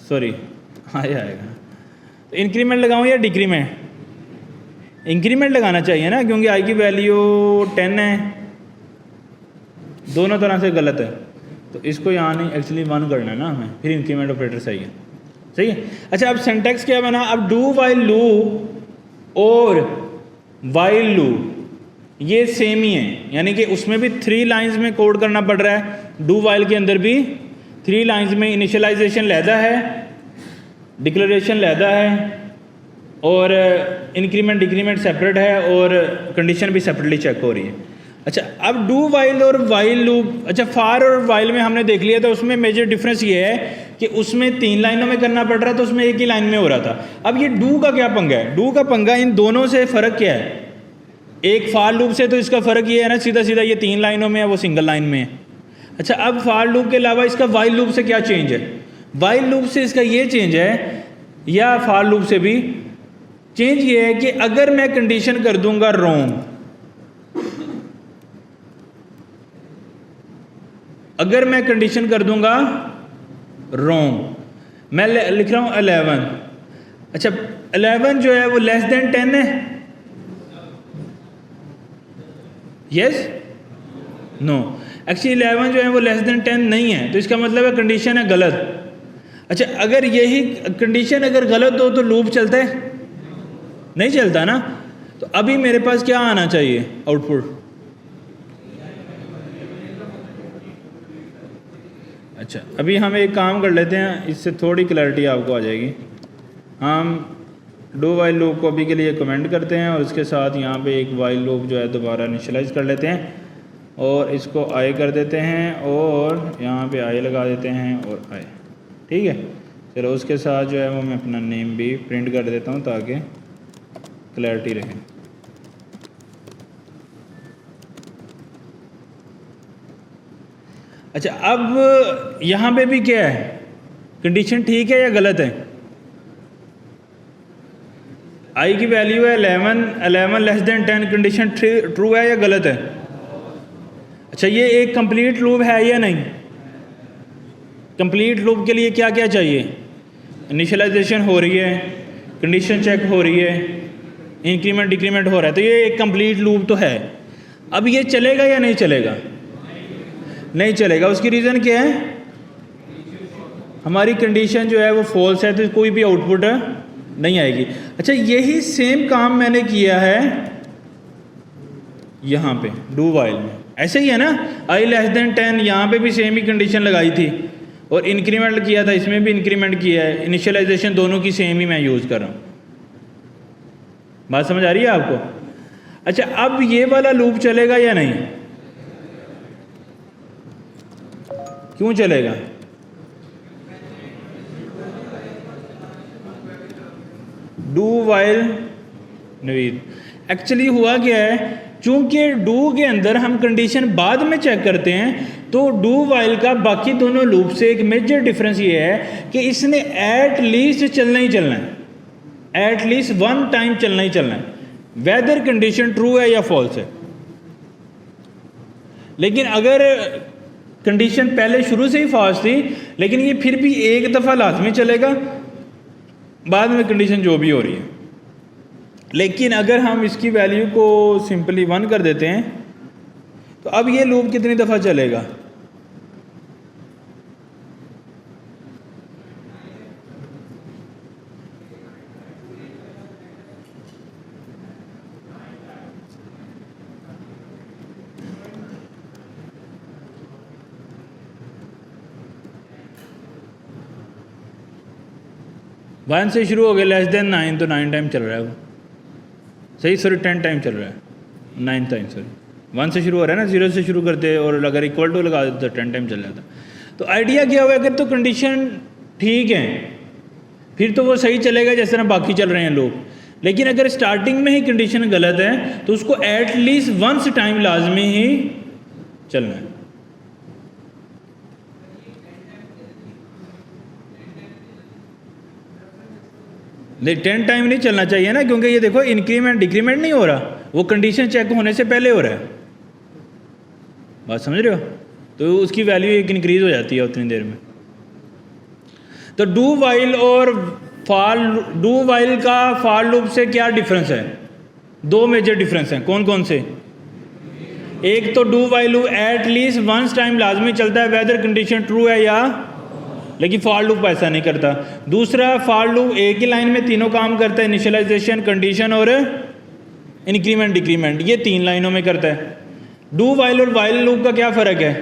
सॉरी आएगा। तो इंक्रीमेंट लगाऊं या डिक्रीमेंट, इंक्रीमेंट लगाना चाहिए ना, क्योंकि आई की वैल्यू 10 है, दोनों तरह से गलत है। तो इसको यहाँ नहीं एक्चुअली 1 करना है ना हमें, फिर इंक्रीमेंट ऑपरेटर सही है, सही है। अच्छा अब सिंटैक्स क्या बना, अब डू वाइल लूप और वाइल लूप ये सेम ही है, यानी कि उसमें भी 3 लाइंस में कोड करना पड़ रहा है, डू वाइल के अंदर भी 3 लाइंस में इनिशियलाइजेशन लहदा है, डिक्लेरेशन लहदा है, और इंक्रीमेंट डिक्रीमेंट सेपरेट है, और कंडीशन भी सेपरेटली चेक हो रही है। अच्छा अब डू वाइल और वाइल लूप, अच्छा फार और वाइल में हमने देख लिया था, उसमें मेजर डिफरेंस ये है कि उसमें 3 लाइनों में करना पड़ रहा था, उसमें एक ही लाइन में हो रहा था। अब ये डू का क्या पंगा है, डू का पंगा इन दोनों से फ़र्क क्या है, एक फार लूप से तो इसका फ़र्क ये है ना, सीधा सीधा ये 3 लाइनों में है, वो सिंगल लाइन में है। अच्छा अब फार लूप के अलावा इसका वाइल लूप से क्या चेंज है, वाइल लूप से इसका ये चेंज है, या फार लूप से भी चेंज ये है कि अगर मैं कंडीशन कर दूंगा रोंग, अगर मैं कंडीशन कर दूंगा रोंग, मैं लिख रहा हूं 11, अच्छा 11 जो है वो लेस देन 10 है, यस नो, एक्चुअली 11 जो है वो लेस देन 10 नहीं है, तो इसका मतलब है कंडीशन है गलत। अच्छा अगर यही कंडीशन अगर गलत हो तो लूप चलता है, नहीं चलता ना। तो अभी मेरे पास क्या आना चाहिए आउटपुट, अच्छा अभी हम एक काम कर लेते हैं, इससे थोड़ी क्लैरिटी आपको आ जाएगी। हम डू वाइल लूप को अभी के लिए कमेंट करते हैं, और उसके साथ यहाँ पे एक वाइल लूप जो है दोबारा इनिशियलाइज कर लेते हैं, और इसको आई कर देते हैं, और यहाँ पे आई लगा देते हैं, और आई, ठीक है। चलो उसके साथ जो है वो मैं अपना नेम भी प्रिंट कर देता हूँ ताकि क्लैरिटी रहे। अच्छा अब यहाँ पे भी क्या है, कंडीशन ठीक है या गलत है, आई की वैल्यू है 11, 11 लेस देन 10, कंडीशन ट्रू है या गलत है। अच्छा ये एक कंप्लीट लूप है या नहीं, कंप्लीट लूप के लिए क्या क्या चाहिए, इनिशियलाइजेशन हो रही है, कंडीशन चेक हो रही है, इंक्रीमेंट डिक्रीमेंट हो रहा है, तो ये एक कंप्लीट लूप तो है। अब ये चलेगा या नहीं चलेगा, नहीं चलेगा। उसकी रीज़न क्या है, हमारी कंडीशन जो है वो फॉल्स है, तो कोई भी आउटपुट नहीं आएगी। अच्छा यही सेम काम मैंने किया है यहाँ पे डू वाइल में, ऐसे ही है ना, आई लेस देन 10 यहाँ पे भी सेम ही कंडीशन लगाई थी, और इंक्रीमेंट किया था, इसमें भी इंक्रीमेंट किया है, इनिशियलाइजेशन दोनों की सेम ही मैं यूज़ कर रहा हूँ। बात समझ आ रही है आपको। अच्छा अब ये वाला लूप चलेगा या नहीं, क्यों चलेगा, डू वाइल नवीद, एक्चुअली हुआ क्या है, चूंकि डू के अंदर हम कंडीशन बाद में चेक करते हैं, तो डू वाइल का बाकी दोनों लूप से एक मेजर डिफरेंस ये है कि इसने एट लीस्ट चलना ही चलना है, एट लीस्ट 1 टाइम चलना ही चलना है, वेदर कंडीशन ट्रू है या फॉल्स है। लेकिन अगर कंडीशन पहले शुरू से ही फॉल्स थी, लेकिन ये फिर भी एक दफ़ा लाजमी चलेगा, बाद में कंडीशन जो भी हो रही है। लेकिन अगर हम इसकी वैल्यू को सिंपली 1 कर देते हैं, तो अब ये लूप कितनी दफ़ा चलेगा, वन से शुरू हो गया लेस देन 9, तो 9 टाइम चल रहा है वो, सही, सॉरी 10 टाइम चल रहा है, 9 टाइम, सॉरी 1 से शुरू हो रहा है ना, 0 से शुरू करते और अगर इक्वल टू लगा देते तो 10 टाइम चल जाता। तो आइडिया क्या हुआ, अगर तो कंडीशन ठीक है फिर तो वो सही चलेगा जैसे ना बाकी चल रहे हैं लोग, लेकिन अगर स्टार्टिंग में ही कंडीशन गलत है तो उसको एटलीस्ट वंस टाइम लाजमी ही चलना है। नहीं 10 टाइम नहीं चलना चाहिए ना, क्योंकि ये देखो इंक्रीमेंट डिक्रीमेंट नहीं हो रहा, वो कंडीशन चेक होने से पहले हो रहा है। बात समझ रहे हो? तो उसकी वैल्यू एक इंक्रीज हो जाती है उतनी देर में। तो डू वाइल और डू वाइल का फॉर लूप से क्या डिफरेंस है? 2 मेजर डिफरेंस हैं। कौन कौन से? एक तो do while loop at least once time लाजमी चलता है वेदर कंडीशन ट्रू है या, लेकिन फॉर लूप ऐसा नहीं करता। दूसरा, फॉर लूप एक ही लाइन में तीनों काम करता है, इनिशियलाइजेशन, कंडीशन और इंक्रीमेंट डिक्रीमेंट, ये 3 लाइनों में करता है। डू वाइल और वाइल लूप का क्या फ़र्क है?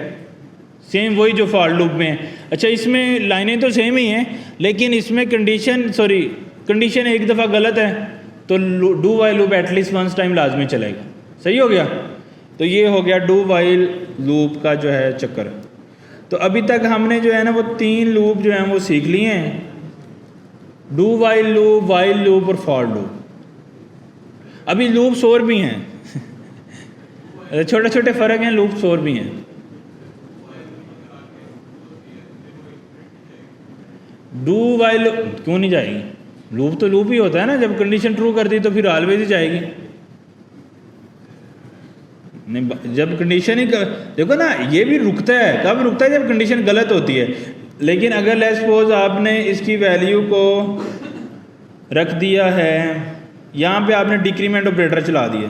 सेम वही जो फॉर लूप में है। अच्छा, इसमें लाइनें तो सेम ही हैं, लेकिन इसमें कंडीशन एक दफ़ा गलत है तो do while loop at least once time लाजमी चलेगा। सही हो गया? तो ये हो गया डू वाइल लूप का जो है चक्कर। तो अभी तक हमने जो है ना वो 3 लूप जो हैं वो सीख लिए हैं, डू वाइल लूप और फॉर लूप। अभी लूप्स और भी हैं छोटे छोटे फ़र्क हैं, लूप्स और भी हैं। डू वाइल क्यों नहीं जाएगी? लूप तो लूप ही होता है ना, जब कंडीशन ट्रू कर दी तो फिर ऑलवेज ही जाएगी। नहीं, जब कंडीशन ही देखो ना, ये भी रुकता है। कब रुकता है? जब कंडीशन गलत होती है। लेकिन अगर लेट्स सपोज आपने इसकी वैल्यू को रख दिया है, यहाँ पे आपने डिक्रीमेंट ऑपरेटर चला दिया,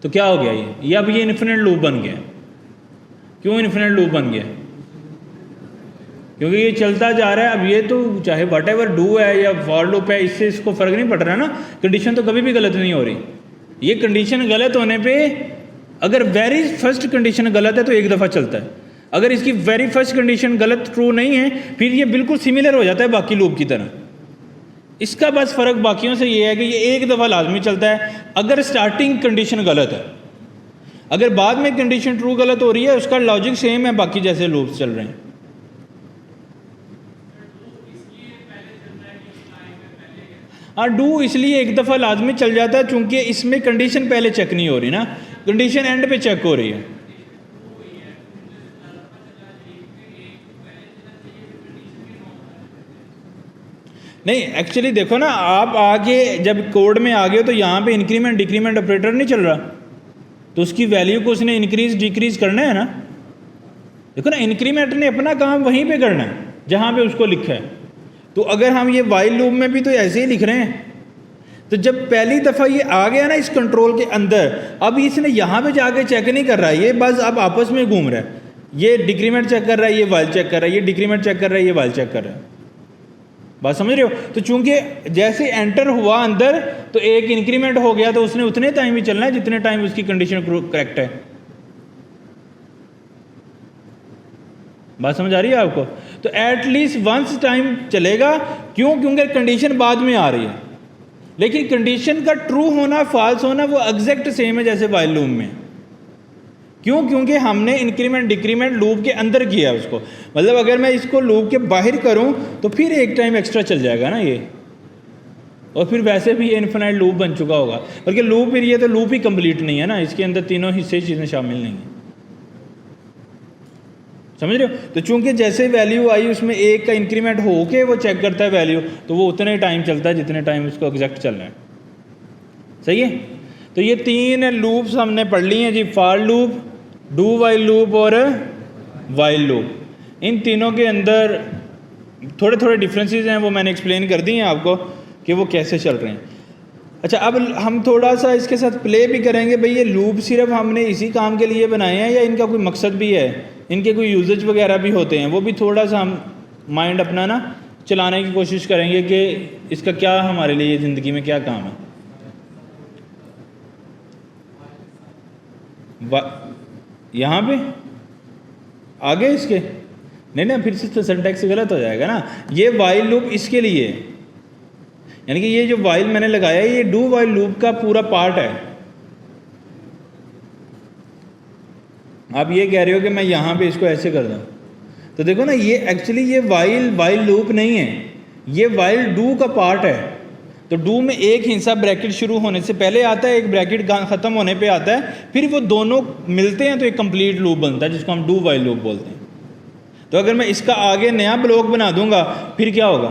तो क्या हो गया? ये अब ये इन्फिनिट लूप बन गया। क्यों इन्फिनिट लूप बन गया? क्योंकि ये चलता जा रहा है। अब ये तो चाहे वट एवर डू है या फॉर लूप है, इससे इसको फ़र्क नहीं पड़ रहा ना, कंडीशन तो कभी भी गलत नहीं हो रही। ये कंडीशन गलत होने पे अगर वेरी फर्स्ट कंडीशन गलत है तो एक दफ़ा चलता है, अगर इसकी वेरी फर्स्ट कंडीशन गलत ट्रू नहीं है फिर ये बिल्कुल सिमिलर हो जाता है बाकी लूप की तरह। इसका बस फ़र्क बाकियों से ये है कि ये एक दफ़ा लाजमी चलता है अगर स्टार्टिंग कंडीशन गलत है। अगर बाद में कंडीशन ट्रू गलत हो रही है उसका लॉजिक सेम है बाकी जैसे लूप्स चल रहे हैं। हाँ, डू इसलिए एक दफ़ा लाजमी चल जाता है चूँकि इसमें कंडीशन पहले चेक नहीं हो रही ना, कंडीशन एंड पे चेक हो रही है। नहीं, एक्चुअली देखो ना, आप आगे जब कोड में आ गए तो यहाँ पे इंक्रीमेंट डिक्रीमेंट ऑपरेटर नहीं चल रहा, तो उसकी वैल्यू को उसने इंक्रीज डिक्रीज करना है ना। देखो ना, इंक्रीमेंट ने अपना काम वहीं पे करना है जहाँ पे उसको लिखा है। तो अगर हम ये वाइल लूप में भी तो ऐसे ही लिख रहे हैं, तो जब पहली दफ़ा ये आ गया ना इस कंट्रोल के अंदर, अब इसने यहाँ पे जाके चेक नहीं कर रहा है, ये बस अब आपस में घूम रहा है। ये डिक्रीमेंट चेक कर रहा है, ये वाइल चेक कर रहा है, ये डिक्रीमेंट चेक कर रहा है, ये वाइल चेक कर रहा है। बात समझ रहे हो? तो चूंकि जैसे एंटर हुआ अंदर तो एक इंक्रीमेंट हो गया, तो उसने उतने टाइम ही चलना है जितने टाइम उसकी कंडीशन करेक्ट है। बात समझ आ रही है आपको? तो एटलीस्ट वंस टाइम चलेगा। क्यों? क्योंकि कंडीशन बाद में आ रही है, लेकिन कंडीशन का ट्रू होना फॉल्स होना वो एग्जैक्ट सेम है जैसे वाइल लूप में। क्यों? क्योंकि हमने इंक्रीमेंट डिक्रीमेंट लूप के अंदर किया है उसको। मतलब अगर मैं इसको लूप के बाहर करूं तो फिर एक टाइम एक्स्ट्रा चल जाएगा ना ये, और फिर वैसे भी ये इन्फिनाइट लूप बन चुका होगा। बल्कि लूप फिर ये तो लूप ही कंप्लीट नहीं है ना, इसके अंदर तीनों हिस्से चीज़ें शामिल नहीं हैं। समझ रहे हो? तो चूंकि जैसे वैल्यू आई उसमें एक का इंक्रीमेंट होके वो चेक करता है वैल्यू, तो वो उतने टाइम चलता है जितने टाइम उसको एग्जैक्ट चलना है। सही है? तो ये 3 लूप्स हमने पढ़ लिए हैं जी, for loop, do while loop और वाइल लूप। इन तीनों के अंदर थोड़े थोड़े डिफरेंसेस हैं, वो मैंने एक्सप्लेन कर दी हैं आपको कि वो कैसे चल रहे हैं। अच्छा, अब हम थोड़ा सा इसके साथ प्ले भी करेंगे। भाई ये लूप सिर्फ हमने इसी काम के लिए बनाए हैं या इनका कोई मकसद भी है, इनके कोई यूजेज वगैरह भी होते हैं, वो भी थोड़ा सा हम माइंड अपना ना चलाने की कोशिश करेंगे कि इसका क्या हमारे लिए ज़िंदगी में क्या काम है। यहाँ पे आगे इसके नहीं ना, फिर से तो सिंटैक्स गलत हो जाएगा ना। ये वाइल लूप इसके लिए, यानी कि ये जो वाइल मैंने लगाया है ये डू वाइल लूप का पूरा पार्ट है। आप ये कह रहे हो कि मैं यहाँ पे इसको ऐसे कर दूँ, तो देखो ना ये एक्चुअली ये वाइल लूप नहीं है, ये वाइल डू का पार्ट है। तो डू में एक हिस्सा ब्रैकेट शुरू होने से पहले आता है, एक ब्रैकेट ख़त्म होने पे आता है, फिर वो दोनों मिलते हैं तो एक कंप्लीट लूप बनता है जिसको हम डू वाइल लूप बोलते हैं। तो अगर मैं इसका आगे नया ब्लॉक बना दूंगा फिर क्या होगा,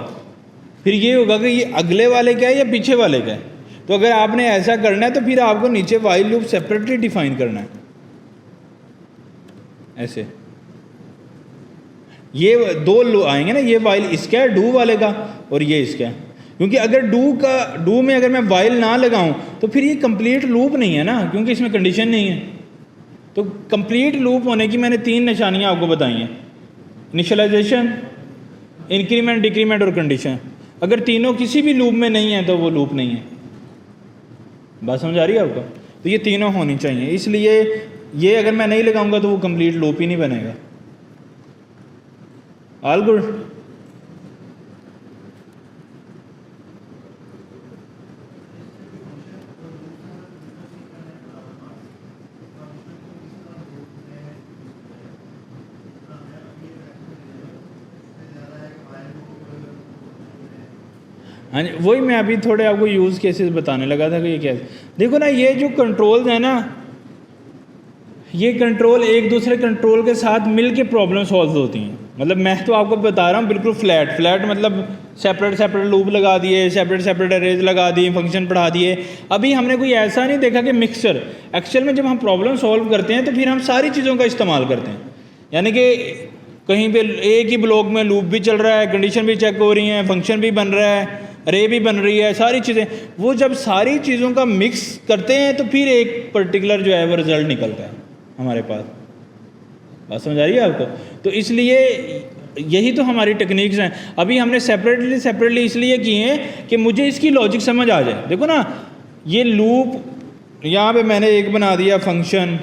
फिर ये होगा कि ये अगले वाले का है या पीछे वाले का है। तो अगर आपने ऐसा करना है तो फिर आपको नीचे वाइल लूप सेपरेटली डिफाइन करना है ऐसे। ये दो आएंगे ना, ये वाइल इसका है डू वाले का और ये इसका है, क्योंकि अगर डू में अगर मैं वाइल ना लगाऊं तो फिर ये कंप्लीट लूप नहीं है ना, क्योंकि इसमें कंडीशन नहीं है। तो कंप्लीट लूप होने की मैंने 3 निशानियां आपको बताई हैं, इनिशियलाइजेशन, इंक्रीमेंट, डिक्रीमेंट और कंडीशन। अगर तीनों किसी भी लूप में नहीं है तो वो लूप नहीं है। बात समझ आ रही है आपको? तो ये तीनों होनी चाहिए, इसलिए ये अगर मैं नहीं लगाऊंगा तो वो कंप्लीट लूप ही नहीं बनेगा। All good? हाँ जी, वही मैं अभी थोड़े आपको यूज़ केसेस बताने लगा था कि ये क्या है। देखो ना ये जो कंट्रोल्स है ना, ये कंट्रोल एक दूसरे कंट्रोल के साथ मिल के प्रॉब्लम सॉल्व होती हैं। मतलब मैं तो आपको बता रहा हूँ बिल्कुल फ्लैट मतलब सेपरेट लूप लगा दिए, सेपरेट अरेज लगा दिए, फंक्शन पढ़ा दिए। अभी हमने कोई ऐसा नहीं देखा कि मिक्सचर। एक्चुअल में जब हम प्रॉब्लम सॉल्व करते हैं तो फिर हम सारी चीज़ों का इस्तेमाल करते हैं, यानी कि कहीं पे एक ही ब्लॉक में लूप भी चल रहा है, कंडीशन भी चेक हो रही है, फंक्शन भी बन रहा है, अरे भी बन रही है, सारी चीज़ें। वो जब सारी चीज़ों का मिक्स करते हैं तो फिर एक पर्टिकुलर जो है वो रिज़ल्ट निकलता है हमारे पास। बात समझ आ रही है आपको? तो इसलिए यही तो हमारी टेक्निक्स हैं। अभी हमने सेपरेटली इसलिए किए हैं कि मुझे इसकी लॉजिक समझ आ जाए। देखो ना ये लूप यहाँ पे मैंने एक बना दिया फंक्शन,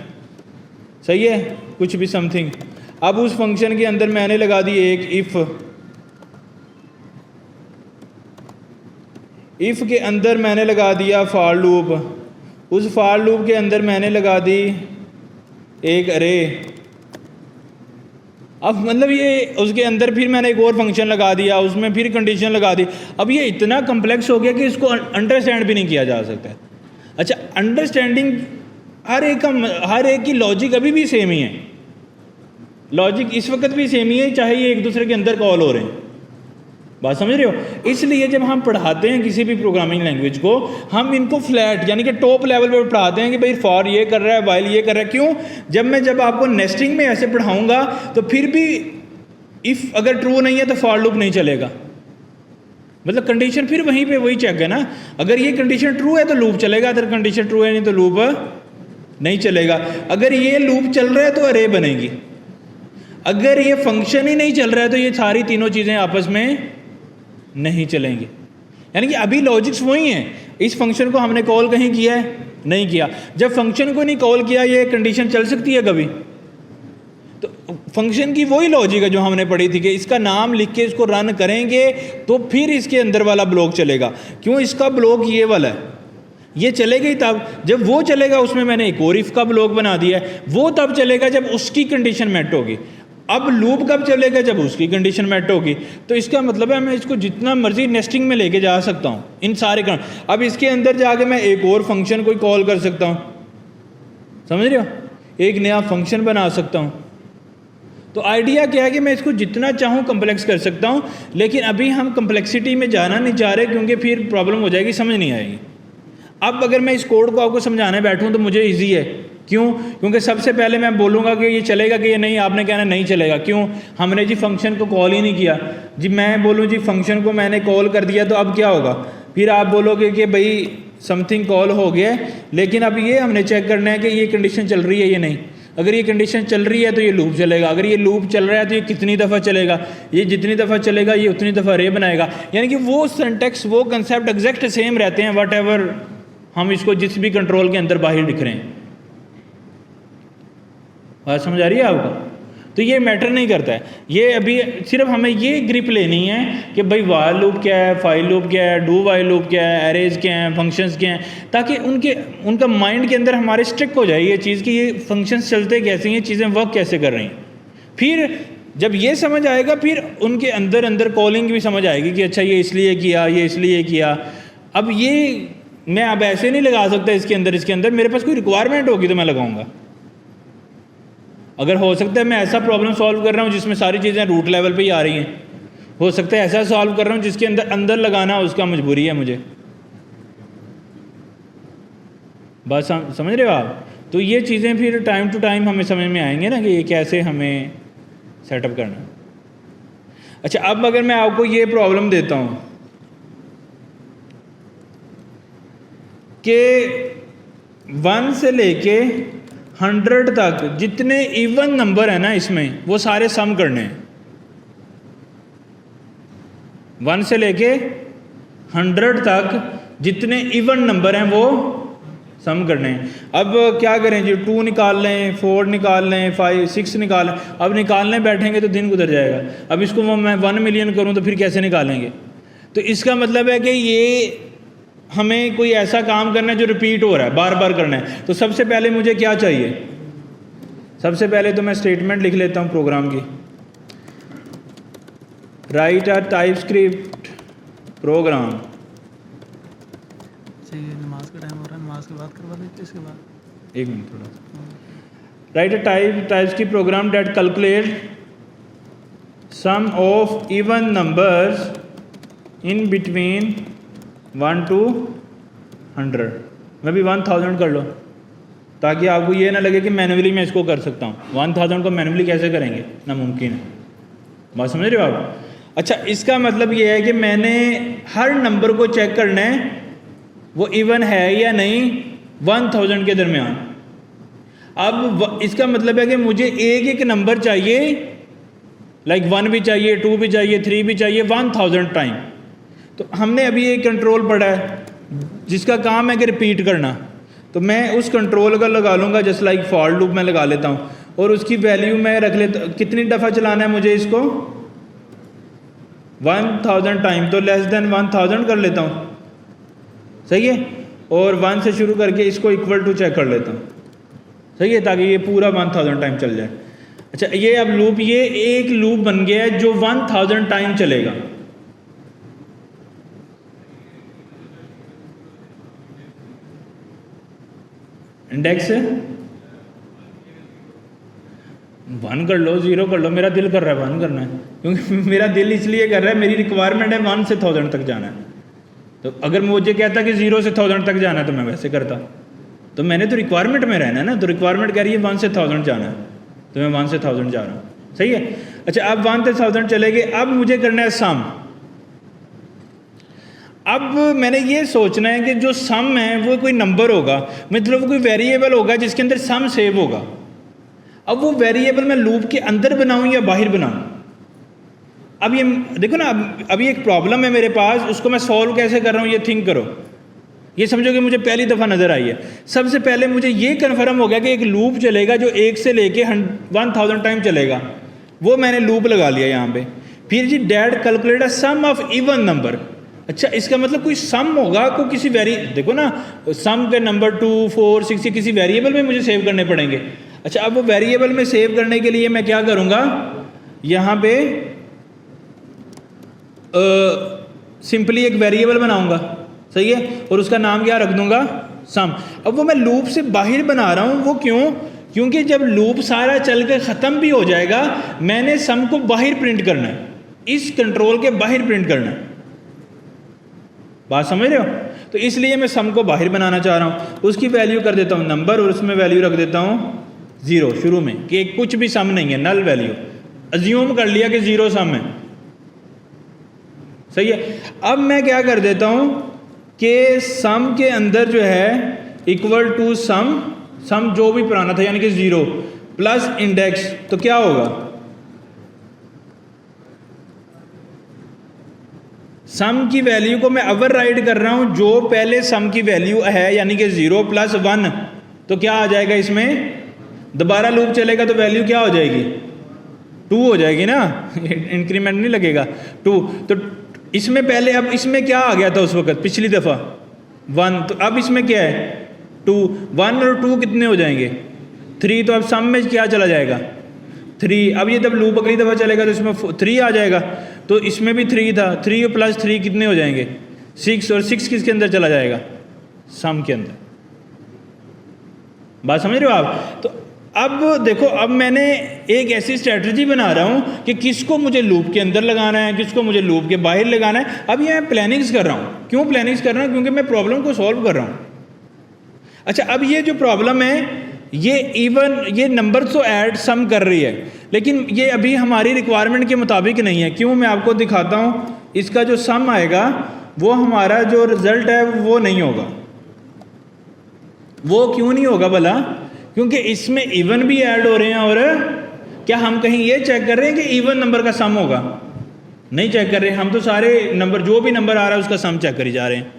सही है, कुछ भी समथिंग। अब उस फंक्शन के अंदर मैंने लगा दी एक इफ़ के अंदर मैंने लगा दिया फॉर लूप, उस फॉर लूप के अंदर मैंने लगा दी एक अरे। अब मतलब ये उसके अंदर फिर मैंने एक और फंक्शन लगा दिया, उसमें फिर कंडीशन लगा दी। अब ये इतना कम्प्लेक्स हो गया कि इसको अंडरस्टैंड भी नहीं किया जा सकता। अच्छा, अंडरस्टैंडिंग हर एक की लॉजिक अभी भी सेम ही है, लॉजिक इस वक्त भी सेम ही है, चाहे ये एक दूसरे के अंदर कॉल हो रहे हैं। बात समझ रहे हो? इसलिए जब हम पढ़ाते हैं किसी भी प्रोग्रामिंग लैंग्वेज को, हम इनको फ्लैट यानी कि टॉप लेवल पे पढ़ाते हैं कि भाई फॉर ये कर रहा है, वाइल ये कर रहा है। क्यों? जब आपको नेस्टिंग में ऐसे पढ़ाऊंगा तो फिर भी इफ़ अगर ट्रू नहीं है तो फॉर लूप नहीं चलेगा। मतलब कंडीशन फिर वहीं पे वही चेक है ना। अगर ये कंडीशन ट्रू है तो लूप चलेगा, अगर कंडीशन ट्रू है नहीं तो लूप नहीं चलेगा। अगर ये लूप चल रहा है तो अरे बनेगी, अगर ये फंक्शन ही नहीं चल रहा है तो ये सारी तीनों चीज़ें आपस में नहीं चलेंगी। यानी कि अभी लॉजिक्स वही हैं। इस फंक्शन को हमने कॉल कहीं किया है? नहीं किया। जब फंक्शन को नहीं कॉल किया ये कंडीशन चल सकती है कभी? तो फंक्शन की वही लॉजिक है जो हमने पढ़ी थी कि इसका नाम लिख के इसको रन करेंगे तो फिर इसके अंदर वाला ब्लॉक चलेगा। क्यों? इसका ब्लॉक ये वाला है, ये चलेगा ही तब जब वो चलेगा। उसमें मैंने एक और इफ का ब्लॉक बना दिया है, वो तब चलेगा जब उसकी कंडीशन मेट होगी। अब लूप कब चलेगा? जब उसकी कंडीशन मेट होगी। तो इसका मतलब है मैं इसको जितना मर्जी नेस्टिंग में लेके जा सकता हूँ इन सारे काम। अब इसके अंदर जाके मैं एक और फंक्शन कोई कॉल कर सकता हूँ, समझ रहे हो? एक नया फंक्शन बना सकता हूँ। तो आइडिया क्या है कि मैं इसको जितना चाहूँ कम्प्लेक्स कर सकता हूँ, लेकिन अभी हम कम्प्लेक्सिटी में जाना नहीं चाह रहे क्योंकि फिर प्रॉब्लम हो जाएगी, समझ नहीं आएगी। अब अगर मैं इस कोड को आपको समझाने बैठूँ तो मुझे ईजी है। क्यों? क्योंकि सबसे पहले मैं बोलूँगा कि ये चलेगा कि ये नहीं, आपने कहना नहीं चलेगा। क्यों? हमने जी फंक्शन को कॉल ही नहीं किया। जी मैं बोलूँ जी फंक्शन को मैंने कॉल कर दिया तो अब क्या होगा? फिर आप बोलोगे कि भाई समथिंग कॉल हो गया, लेकिन अब ये हमने चेक करना है कि ये कंडीशन चल रही है या नहीं। अगर ये कंडीशन चल रही है तो ये लूप चलेगा, अगर ये लूप चल रहा है तो ये कितनी दफ़ा चलेगा, ये जितनी दफ़ा चलेगा ये उतनी दफ़ा रे बनाएगा। यानी कि वो सिंटैक्स, वो कंसेप्ट एग्जैक्ट सेम रहते हैं वट एवर हम इसको जिस भी कंट्रोल के अंदर बाहर लिख रहे हैं। बात समझ आ रही है आपको? तो ये मैटर नहीं करता है। ये अभी सिर्फ हमें ये ग्रिप लेनी है कि भाई वाइल लूप क्या है, फाइल लूप क्या है, डू वाइल लूप क्या है, एरेज क्या हैं, फंक्शंस क्या हैं, ताकि उनका माइंड के अंदर हमारे स्ट्रिक हो जाए ये चीज़ कि ये फंक्शंस चलते कैसे हैं, ये चीज़ें वर्क कैसे कर रही हैं। फिर जब ये समझ आएगा फिर उनके अंदर अंदर कॉलिंग भी समझ आएगी कि अच्छा ये इसलिए किया, ये इसलिए किया। अब ये मैं अब ऐसे नहीं लगा सकता इसके अंदर मेरे पास कोई रिक्वायरमेंट होगी तो मैं लगाऊंगा। अगर हो सकता है मैं ऐसा प्रॉब्लम सॉल्व कर रहा हूँ जिसमें सारी चीज़ें रूट लेवल पे ही आ रही हैं, हो सकता है ऐसा सॉल्व कर रहा हूँ जिसके अंदर लगाना उसका मजबूरी है मुझे। बस समझ रहे हो आप? तो ये चीज़ें फिर टाइम टू टाइम हमें समझ में आएंगे ना कि ये कैसे हमें सेटअप करना। अच्छा, अब अगर मैं आपको ये प्रॉब्लम देता हूँ कि 1 से लेके 100 तक जितने इवन नंबर है ना इसमें वो सारे सम करने हैं। 1 से लेके 100 तक जितने इवन नंबर हैं वो सम करने हैं। अब क्या करें जी, 2 निकाल लें, 4 निकाल लें, 5, 6 निकाल लें। अब निकालने बैठेंगे तो दिन गुजर जाएगा। अब इसको मैं 1 मिलियन करूं तो फिर कैसे निकालेंगे? तो इसका मतलब है कि ये हमें कोई ऐसा काम करना है जो रिपीट हो रहा है, बार बार करना है। तो सबसे पहले मुझे क्या चाहिए? सबसे पहले तो मैं स्टेटमेंट लिख लेता हूँ प्रोग्राम की। Right a TypeScript programme. नमाज का टाइम हो रहा है, नमाज के बाद करवा देते इसके बाद। एक मिनट थोड़ा सा। Write a TypeScript program that calculate sum of even numbers in between 1 to 100। मैं भी 1000 कर लो ताकि आपको ये ना लगे कि मैनुअली मैं इसको कर सकता हूँ। 1000 को मैनुअली कैसे करेंगे, नामुमकिन है। बात समझ रहे हो आप? अच्छा, इसका मतलब ये है कि मैंने हर नंबर को चेक करना है वो इवन है या नहीं 1000 के दरमियान। अब इसका मतलब है कि मुझे एक एक नंबर चाहिए, लाइक 1 भी चाहिए, 2 भी चाहिए, 3 भी चाहिए, 1000 टाइम। तो हमने अभी एक कंट्रोल पढ़ा है जिसका काम है कि रिपीट करना। तो मैं उस कंट्रोल का लगा लूँगा, जस्ट लाइक फॉर लूप में लगा लेता हूँ और उसकी वैल्यू मैं रख लेता। कितनी दफ़ा चलाना है मुझे इसको? 1000 टाइम। तो लेस देन 1000 कर लेता हूँ, सही है। और 1 से शुरू करके इसको इक्वल टू चेक कर लेता हूँ, सही है, ताकि ये पूरा 1000 टाइम चल जाए। अच्छा, ये अब लूप, ये एक लूप बन गया है जो 1000 टाइम चलेगा। इंडेक्स 1 कर लो, 0 कर लो, मेरा दिल कर रहा है 1 करना है, क्योंकि मेरा दिल इसलिए कर रहा है, मेरी रिक्वायरमेंट है 1 से 1000 तक जाना है। तो अगर मुझे कहता कि 0 से 1000 तक जाना है तो मैं वैसे करता। तो मैंने तो रिक्वायरमेंट में रहना है ना, तो रिक्वायरमेंट कह रही है 1 से 1000 जाना है, तो मैं 1 से 1000 जा रहा हूँ, सही है। अच्छा, अब 1 से 1000 चले गए। अब मुझे करना है सम। अब मैंने ये सोचना है कि जो सम है वो कोई नंबर होगा, मतलब कोई वेरिएबल होगा जिसके अंदर सम सेव होगा। अब वो वेरिएबल मैं लूप के अंदर बनाऊं या बाहर बनाऊं? अब ये देखो ना, अभी एक प्रॉब्लम है मेरे पास, उसको मैं सॉल्व कैसे कर रहा हूँ ये थिंक करो। ये समझो कि मुझे पहली दफ़ा नज़र आई है। सबसे पहले मुझे ये कन्फर्म हो गया कि एक लूप चलेगा जो 1 से लेके 1000 टाइम चलेगा, वो मैंने लूप लगा लिया यहाँ पे। फिर जी that calculate sum of even number. अच्छा, इसका मतलब कोई सम होगा, को किसी देखो ना, सम के नंबर 2, 4, 6 ये किसी वेरिएबल में मुझे सेव करने पड़ेंगे। अच्छा, अब वो वेरिएबल में सेव करने के लिए मैं क्या करूँगा, यहाँ पे सिंपली एक वेरिएबल बनाऊँगा, सही है, और उसका नाम क्या रख दूँगा, सम। अब वो मैं लूप से बाहर बना रहा हूँ, वो क्यों? क्योंकि जब लूप सारा चल के ख़त्म भी हो जाएगा, मैंने सम को बाहर प्रिंट करना है, इस कंट्रोल के बाहर प्रिंट करना है। बात समझ रहे हो? तो इसलिए मैं सम को बाहर बनाना चाह रहा हूँ। उसकी वैल्यू कर देता हूँ नंबर, और उसमें वैल्यू रख देता हूँ 0 शुरू में, कि कुछ भी सम नहीं है, नल वैल्यू। अज्यूम कर लिया कि 0 सम है, सही है। अब मैं क्या कर देता हूँ कि सम के अंदर जो है इक्वल टू सम, सम जो भी पुराना था यानी कि 0 प्लस इंडेक्स। तो क्या होगा, सम की वैल्यू को मैं ओवरराइड कर रहा हूं, जो पहले सम की वैल्यू है यानी कि 0 प्लस 1, तो क्या आ जाएगा इसमें, दोबारा लूप चलेगा तो वैल्यू क्या हो जाएगी 2 हो जाएगी ना, इंक्रीमेंट नहीं लगेगा 2। तो इसमें पहले, अब इसमें क्या आ गया था उस वक्त पिछली दफ़ा 1, तो अब इसमें क्या है 2। 1 और 2 कितने हो जाएंगे 3, तो अब सम में क्या चला जाएगा 3। अब ये जब लूप अगली दफ़ा चलेगा तो इसमें 3 आ जाएगा, तो इसमें भी 3 था, 3 + 3 कितने हो जाएंगे 6, और 6 किसके अंदर चला जाएगा सम के अंदर। बात समझ रहे हो आप। तो अब देखो, अब मैंने एक ऐसी स्ट्रेटजी बना रहा हूँ कि किसको मुझे लूप के अंदर लगाना है, किसको मुझे लूप के बाहर लगाना है। अब ये मैं प्लानिंग्स कर रहा हूँ। क्यों प्लानिंग्स कर रहा हूँ? क्योंकि मैं प्रॉब्लम को सॉल्व कर रहा हूँ। अच्छा, अब ये जो प्रॉब्लम है, ये इवन ये नंबर तो ऐड सम कर रही है, लेकिन ये अभी हमारी रिक्वायरमेंट के मुताबिक नहीं है। क्यों? मैं आपको दिखाता हूँ। इसका जो सम आएगा वो हमारा जो रिज़ल्ट है वो नहीं होगा। वो क्यों नहीं होगा भला? क्योंकि इसमें इवन भी ऐड हो रहे हैं, और क्या हम कहीं ये चेक कर रहे हैं कि इवन नंबर का सम होगा? नहीं चेक कर रहे। हम तो सारे नंबर, जो भी नंबर आ रहा है उसका सम चेक करी जा रहे हैं।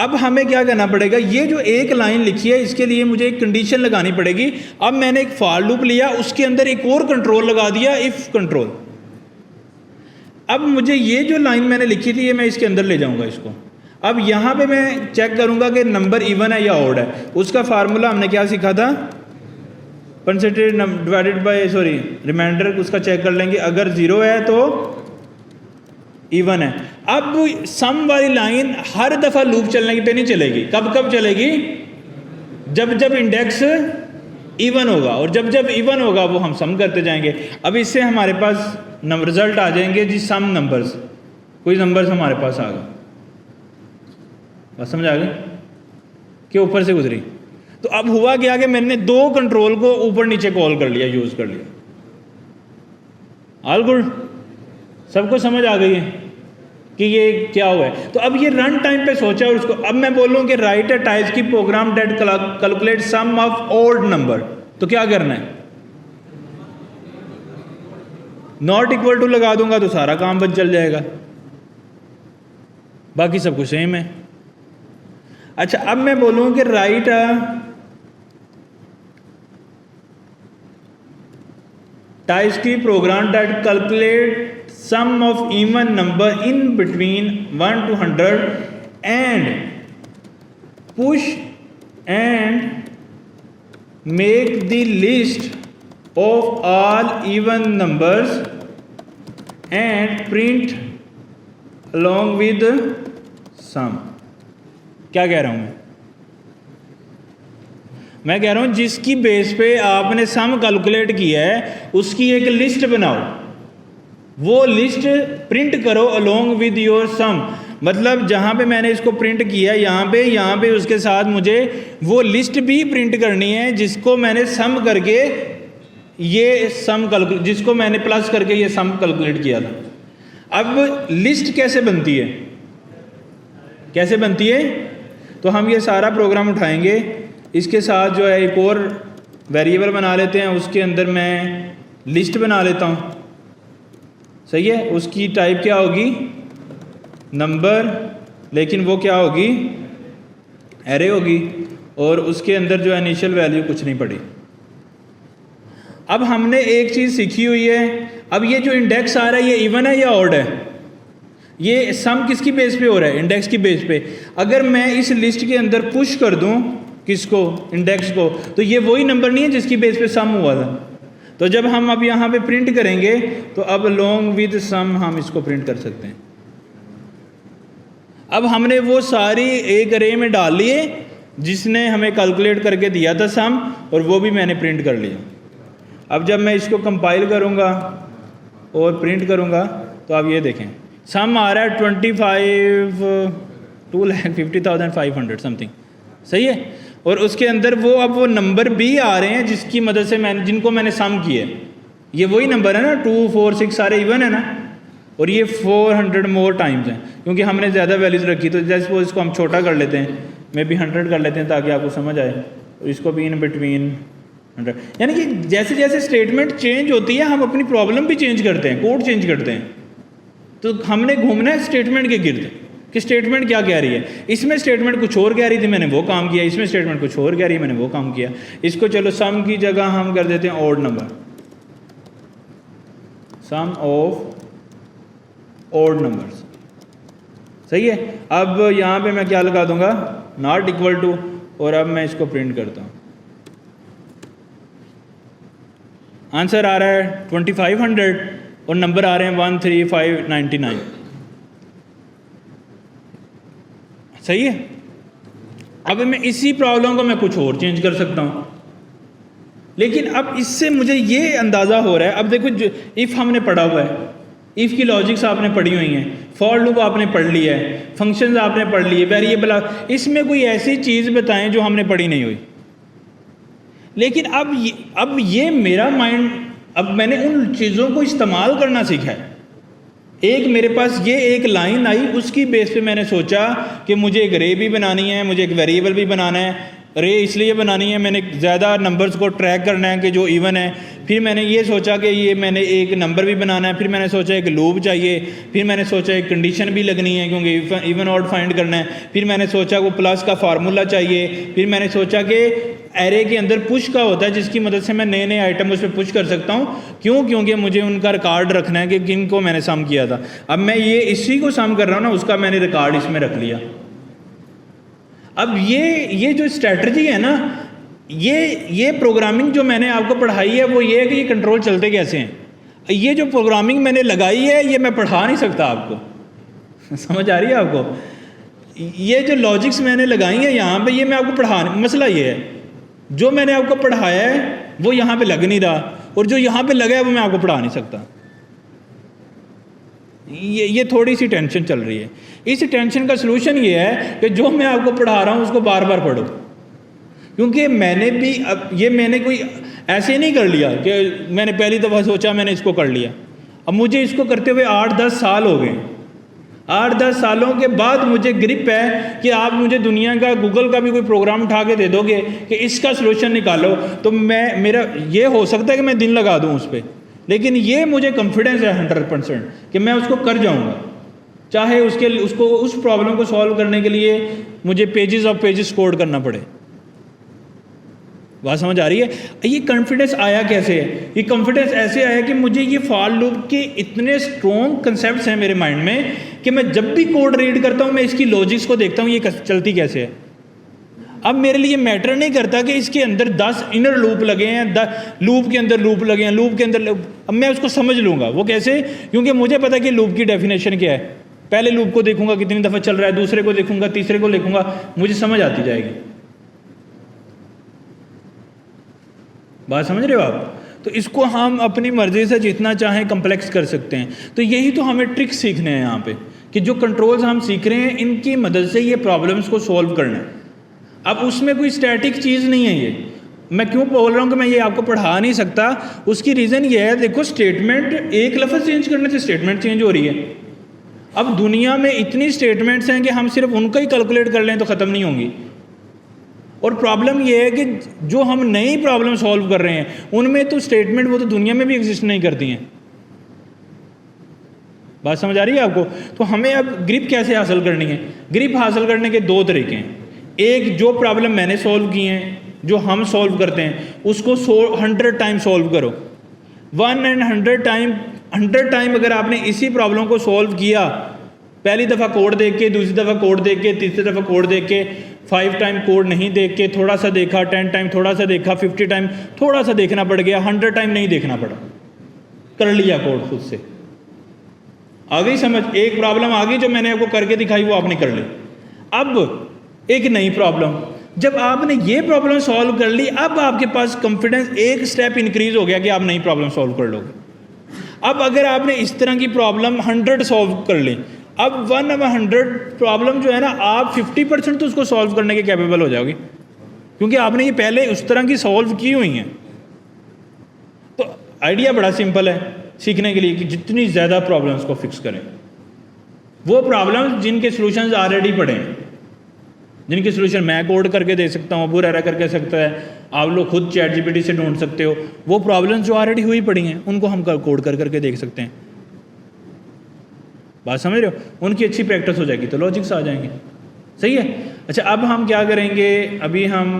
अब हमें क्या करना पड़ेगा, ये जो एक लाइन लिखी है इसके लिए मुझे एक कंडीशन लगानी पड़ेगी। अब मैंने एक फॉर लूप लिया, उसके अंदर एक और कंट्रोल लगा दिया, इफ कंट्रोल। अब मुझे ये जो लाइन मैंने लिखी थी ये मैं इसके अंदर ले जाऊंगा इसको। अब यहाँ पे मैं चेक करूंगा कि नंबर इवन है या ऑड है। उसका फार्मूला हमने क्या सीखा था, परसेंटेज डिवाइडेड बाय रिमाइंडर, उसका चेक कर लेंगे। अगर 0 है तो इवन है। अब सम वाली लाइन हर दफ़ा लूप चलने पे नहीं चलेगी। कब कब चलेगी? जब जब इंडेक्स इवन होगा, और जब जब इवन होगा वो हम सम करते जाएंगे। अब इससे हमारे पास रिजल्ट आ जाएंगे जी सम नंबर्स, कोई नंबर्स हमारे पास आ गए। बस समझ आ गई कि ऊपर से गुजरी। तो अब हुआ क्या कि मैंने 2 कंट्रोल को ऊपर नीचे कॉल कर लिया, यूज़ कर लिया। ऑल गुड, सबको समझ आ गई है कि ये क्या हुआ है। तो अब ये रन टाइम पे सोचा, और उसको अब मैं बोलूँ कि राइट अ टाइप की program that calculate sum of odd number, तो क्या करना है? नॉट इक्वल टू लगा दूंगा तो सारा काम बच चल जाएगा, बाकी सब कुछ सेम है। अच्छा, अब मैं बोलूँ कि राइट टाइप्स की program that calculate sum of even number in between 1 to 100 and push and make the list of all even numbers and print along with sum। क्या कह रहा हूँ मैं कह रहा हूँ जिसकी बेस पे आपने सम कैलकुलेट किया है उसकी एक लिस्ट बनाओ, वो लिस्ट प्रिंट करो along with your sum। मतलब जहाँ पे मैंने इसको प्रिंट किया यहाँ पे उसके साथ मुझे वो लिस्ट भी प्रिंट करनी है जिसको मैंने सम करके ये सम कैलकुलेट, जिसको मैंने प्लस करके ये सम कैलकुलेट किया था। अब लिस्ट कैसे बनती है, कैसे बनती है? तो हम ये सारा प्रोग्राम उठाएंगे, इसके साथ जो है एक और वेरिएबल बना लेते हैं, उसके अंदर मैं लिस्ट बना लेता हूँ। सही है, उसकी टाइप क्या होगी? नंबर, लेकिन वो क्या होगी? एरे होगी, और उसके अंदर जो इनिशियल वैल्यू कुछ नहीं पड़ी। अब हमने एक चीज़ सीखी हुई है। अब ये जो इंडेक्स आ रहा है ये इवन है या ऑड है? ये सम किसकी बेस पे हो रहा है? इंडेक्स की बेस पे। अगर मैं इस लिस्ट के अंदर पुश कर दूं किसको? इंडेक्स को, तो ये वही नंबर नहीं है जिसकी बेस पे सम हुआ था। तो जब हम अब यहाँ पे प्रिंट करेंगे तो अब लॉन्ग विद सम हम इसको प्रिंट कर सकते हैं। अब हमने वो सारी एक अरे में डाल लिए जिसने हमें कैलकुलेट करके दिया था सम, और वो भी मैंने प्रिंट कर लिया। अब जब मैं इसको कंपाइल करूँगा और प्रिंट करूँगा तो आप ये देखें सम आ रहा है 2,50,500 समथिंग। सही है, और उसके अंदर वो अब वो नंबर भी आ रहे हैं जिसकी मदद से जिनको मैंने सम किया है। ये वही नंबर है ना, 2, 4, 6 सारे इवन है ना, और ये 400 मोर टाइम्स हैं क्योंकि हमने ज़्यादा वैल्यूज़ रखी। तो जैसे वो इसको हम छोटा कर लेते हैं, मे बी 100 कर लेते हैं ताकि आपको समझ आए। और इसको भी इन बिटवीन 100, यानी कि जैसे जैसे स्टेटमेंट चेंज होती है हम अपनी प्रॉब्लम भी चेंज करते हैं, कोड चेंज करते हैं। तो हमने घूमना है स्टेटमेंट के गिर्द कि स्टेटमेंट क्या कह रही है। इसमें स्टेटमेंट कुछ और कह रही थी, मैंने वो काम किया। इसमें स्टेटमेंट कुछ और कह रही है, मैंने वो काम किया। इसको चलो सम की जगह हम कर देते हैं odd number. Sum of odd numbers. सही है। अब यहाँ पे मैं क्या लगा दूंगा, नॉट इक्वल टू, और अब मैं इसको प्रिंट करता हूँ। आंसर आ रहा है 2500 और नंबर आ रहे हैं 13599। सही है। अब मैं इसी प्रॉब्लम को मैं कुछ और चेंज कर सकता हूँ, लेकिन अब इससे मुझे ये अंदाज़ा हो रहा है। अब देखो, जो इफ़ हमने पढ़ा हुआ है, इफ़ की लॉजिक्स आपने पढ़ी हुई हैं, फॉर लूप आपने पढ़ लिया है, फंक्शंस आपने पढ़ लिए, वेरिएबल, इसमें कोई ऐसी चीज़ बताएं जो हमने पढ़ी नहीं हुई। लेकिन अब ये मेरा माइंड, अब मैंने उन चीज़ों को इस्तेमाल करना सीखा है। एक मेरे पास ये एक लाइन आई, उसकी बेस पे मैंने सोचा कि मुझे एक रे भी बनानी है, मुझे एक वेरिएबल भी बनाना है। रे इसलिए बनानी है, मैंने ज़्यादा नंबर्स को ट्रैक करना है कि जो इवन है। फिर मैंने ये सोचा कि ये मैंने एक नंबर भी बनाना है। फिर मैंने सोचा एक लूप चाहिए। फिर मैंने सोचा एक कंडीशन भी लगनी है क्योंकि इवन ऑड फाइंड करना है। फिर मैंने सोचा वो प्लस का फार्मूला चाहिए। फिर मैंने सोचा कि एरे के अंदर पुश का होता है जिसकी मदद से मैं नए नए आइटम उस पर पुश कर सकता हूँ। क्योंकि मुझे उनका रिकॉर्ड रखना है कि किन को मैंने सम किया था। अब मैं ये इसी को सम कर रहा हूँ ना, उसका मैंने रिकॉर्ड इसमें रख लिया। अब ये जो स्ट्रैटेजी है ना, ये प्रोग्रामिंग जो मैंने आपको पढ़ाई है वो ये है कि ये कंट्रोल चलते कैसे हैं। ये जो प्रोग्रामिंग मैंने लगाई है ये मैं पढ़ा नहीं सकता आपको। समझ आ रही है आपको? ये जो लॉजिक्स मैंने लगाई है यहाँ पे, ये मैं आपको पढ़ा, मसला ये है जो मैंने आपको पढ़ाया है वो यहाँ पे लग नहीं रहा, और जो यहाँ पे लगा है वो मैं आपको पढ़ा नहीं सकता। ये थोड़ी सी टेंशन चल रही है। इस टेंशन का सलूशन ये है कि जो मैं आपको पढ़ा रहा हूँ उसको बार बार पढ़ो, क्योंकि मैंने भी अब मैंने कोई ऐसे नहीं कर लिया कि मैंने पहली दफ़ा सोचा मैंने इसको कर लिया। अब मुझे इसको करते हुए 8-10 साल हो गए। 8-10 सालों के बाद मुझे ग्रिप है कि आप मुझे दुनिया का, गूगल का भी कोई प्रोग्राम उठा के दे दोगे कि इसका सलूशन निकालो, तो मेरा ये हो सकता है कि मैं दिन लगा दूँ उस पर, लेकिन ये मुझे कॉन्फिडेंस है 100% कि मैं उसको कर जाऊँगा, चाहे उसको उस प्रॉब्लम को सॉल्व करने के लिए मुझे पेजेस ऑफ पेजेस कोड करना पड़े। बात समझ आ रही है? ये कॉन्फिडेंस आया कैसे है? ये कॉन्फिडेंस ऐसे आया कि मुझे ये फॉर लूप के इतने स्ट्रॉन्ग कंसेप्ट्स हैं मेरे माइंड में कि मैं जब भी कोड रीड करता हूँ मैं इसकी लॉजिक्स को देखता हूँ ये चलती कैसे है। अब मेरे लिए मैटर नहीं करता कि इसके अंदर 10 इनर लूप लगे हैं, लूप के अंदर लूप लगे हैं, लूप के अंदर अब मैं उसको समझ लूँगा। वो कैसे? क्योंकि मुझे पता है कि लूप की डेफिनेशन क्या है। पहले लूप को देखूंगा कितनी दफ़ा चल रहा है, दूसरे को देखूंगा, तीसरे को देखूंगा, मुझे समझ आती जाएगी। बात समझ रहे हो आप? तो इसको हम अपनी मर्जी से जितना चाहें कम्प्लेक्स कर सकते हैं। तो यही तो हमें ट्रिक्स सीखने हैं यहाँ पे, कि जो कंट्रोल्स हम सीख रहे हैं इनकी मदद से ये प्रॉब्लम्स को सॉल्व करना है। अब उसमें कोई स्टैटिक चीज़ नहीं है। ये मैं क्यों बोल रहा हूँ कि मैं ये आपको पढ़ा नहीं सकता, उसकी रीज़न ये है, देखो स्टेटमेंट, एक लफ्ज़ चेंज करने से स्टेटमेंट चेंज हो रही है। अब दुनिया में इतनी स्टेटमेंट्स हैं कि हम सिर्फ उनका ही कैलकुलेट कर लें तो ख़त्म नहीं होंगी। और प्रॉब्लम ये है कि जो हम नई प्रॉब्लम सॉल्व कर रहे हैं उनमें तो स्टेटमेंट वो तो दुनिया में भी एग्जिस्ट नहीं करती हैं। बात समझ आ रही है आपको? तो हमें अब ग्रिप कैसे हासिल करनी है? ग्रिप हासिल करने के 2 तरीके हैं। एक, जो प्रॉब्लम मैंने सॉल्व की हैं, जो हम सॉल्व करते हैं, उसको 100 टाइम सॉल्व करो। 100 टाइम अगर आपने इसी प्रॉब्लम को सॉल्व किया, पहली दफ़ा कोड देख के, दूसरी दफ़ा कोड देख के, तीसरी दफ़ा कोड देख के, 5 टाइम कोड नहीं देख के, थोड़ा सा देखा, 10 टाइम थोड़ा सा देखा, 50 टाइम थोड़ा सा देखना पड़ गया, 100 टाइम नहीं देखना पड़ा, कर लिया कोड खुद से। आ गई समझ? एक प्रॉब्लम आ गई जो मैंने आपको करके दिखाई, वो आपने कर ली। अब एक नई प्रॉब्लम, जब आपने ये प्रॉब्लम सॉल्व कर ली, अब आपके पास कॉन्फिडेंस एक स्टेप इंक्रीज हो गया कि आप नई प्रॉब्लम सॉल्व कर लोगे। अब अगर आपने इस तरह की प्रॉब्लम 100 सॉल्व कर ली, अब 1/100 प्रॉब्लम जो है ना, आप 50% तो उसको सॉल्व करने के कैपेबल हो जाओगे, क्योंकि आपने ये पहले उस तरह की सॉल्व की हुई हैं। तो आइडिया बड़ा सिंपल है सीखने के लिए कि जितनी ज़्यादा प्रॉब्लम्स को फिक्स करें, वो प्रॉब्लम्स जिनके सॉल्यूशंस ऑलरेडी पड़े हैं, जिनके सॉल्यूशन मैं कोड करके दे सकता हूँ, अबू रहरा करके सकता है, आप लोग खुद चैट जीपीटी से ढूंढ सकते हो, वो प्रॉब्लम्स जो ऑलरेडी हुई पड़ी हैं उनको हम कोड करके देख सकते हैं। बात समझ रहे हो? उनकी अच्छी प्रैक्टिस हो जाएगी तो लॉजिक्स आ जाएंगे। सही है? अच्छा, अब हम क्या करेंगे, अभी हम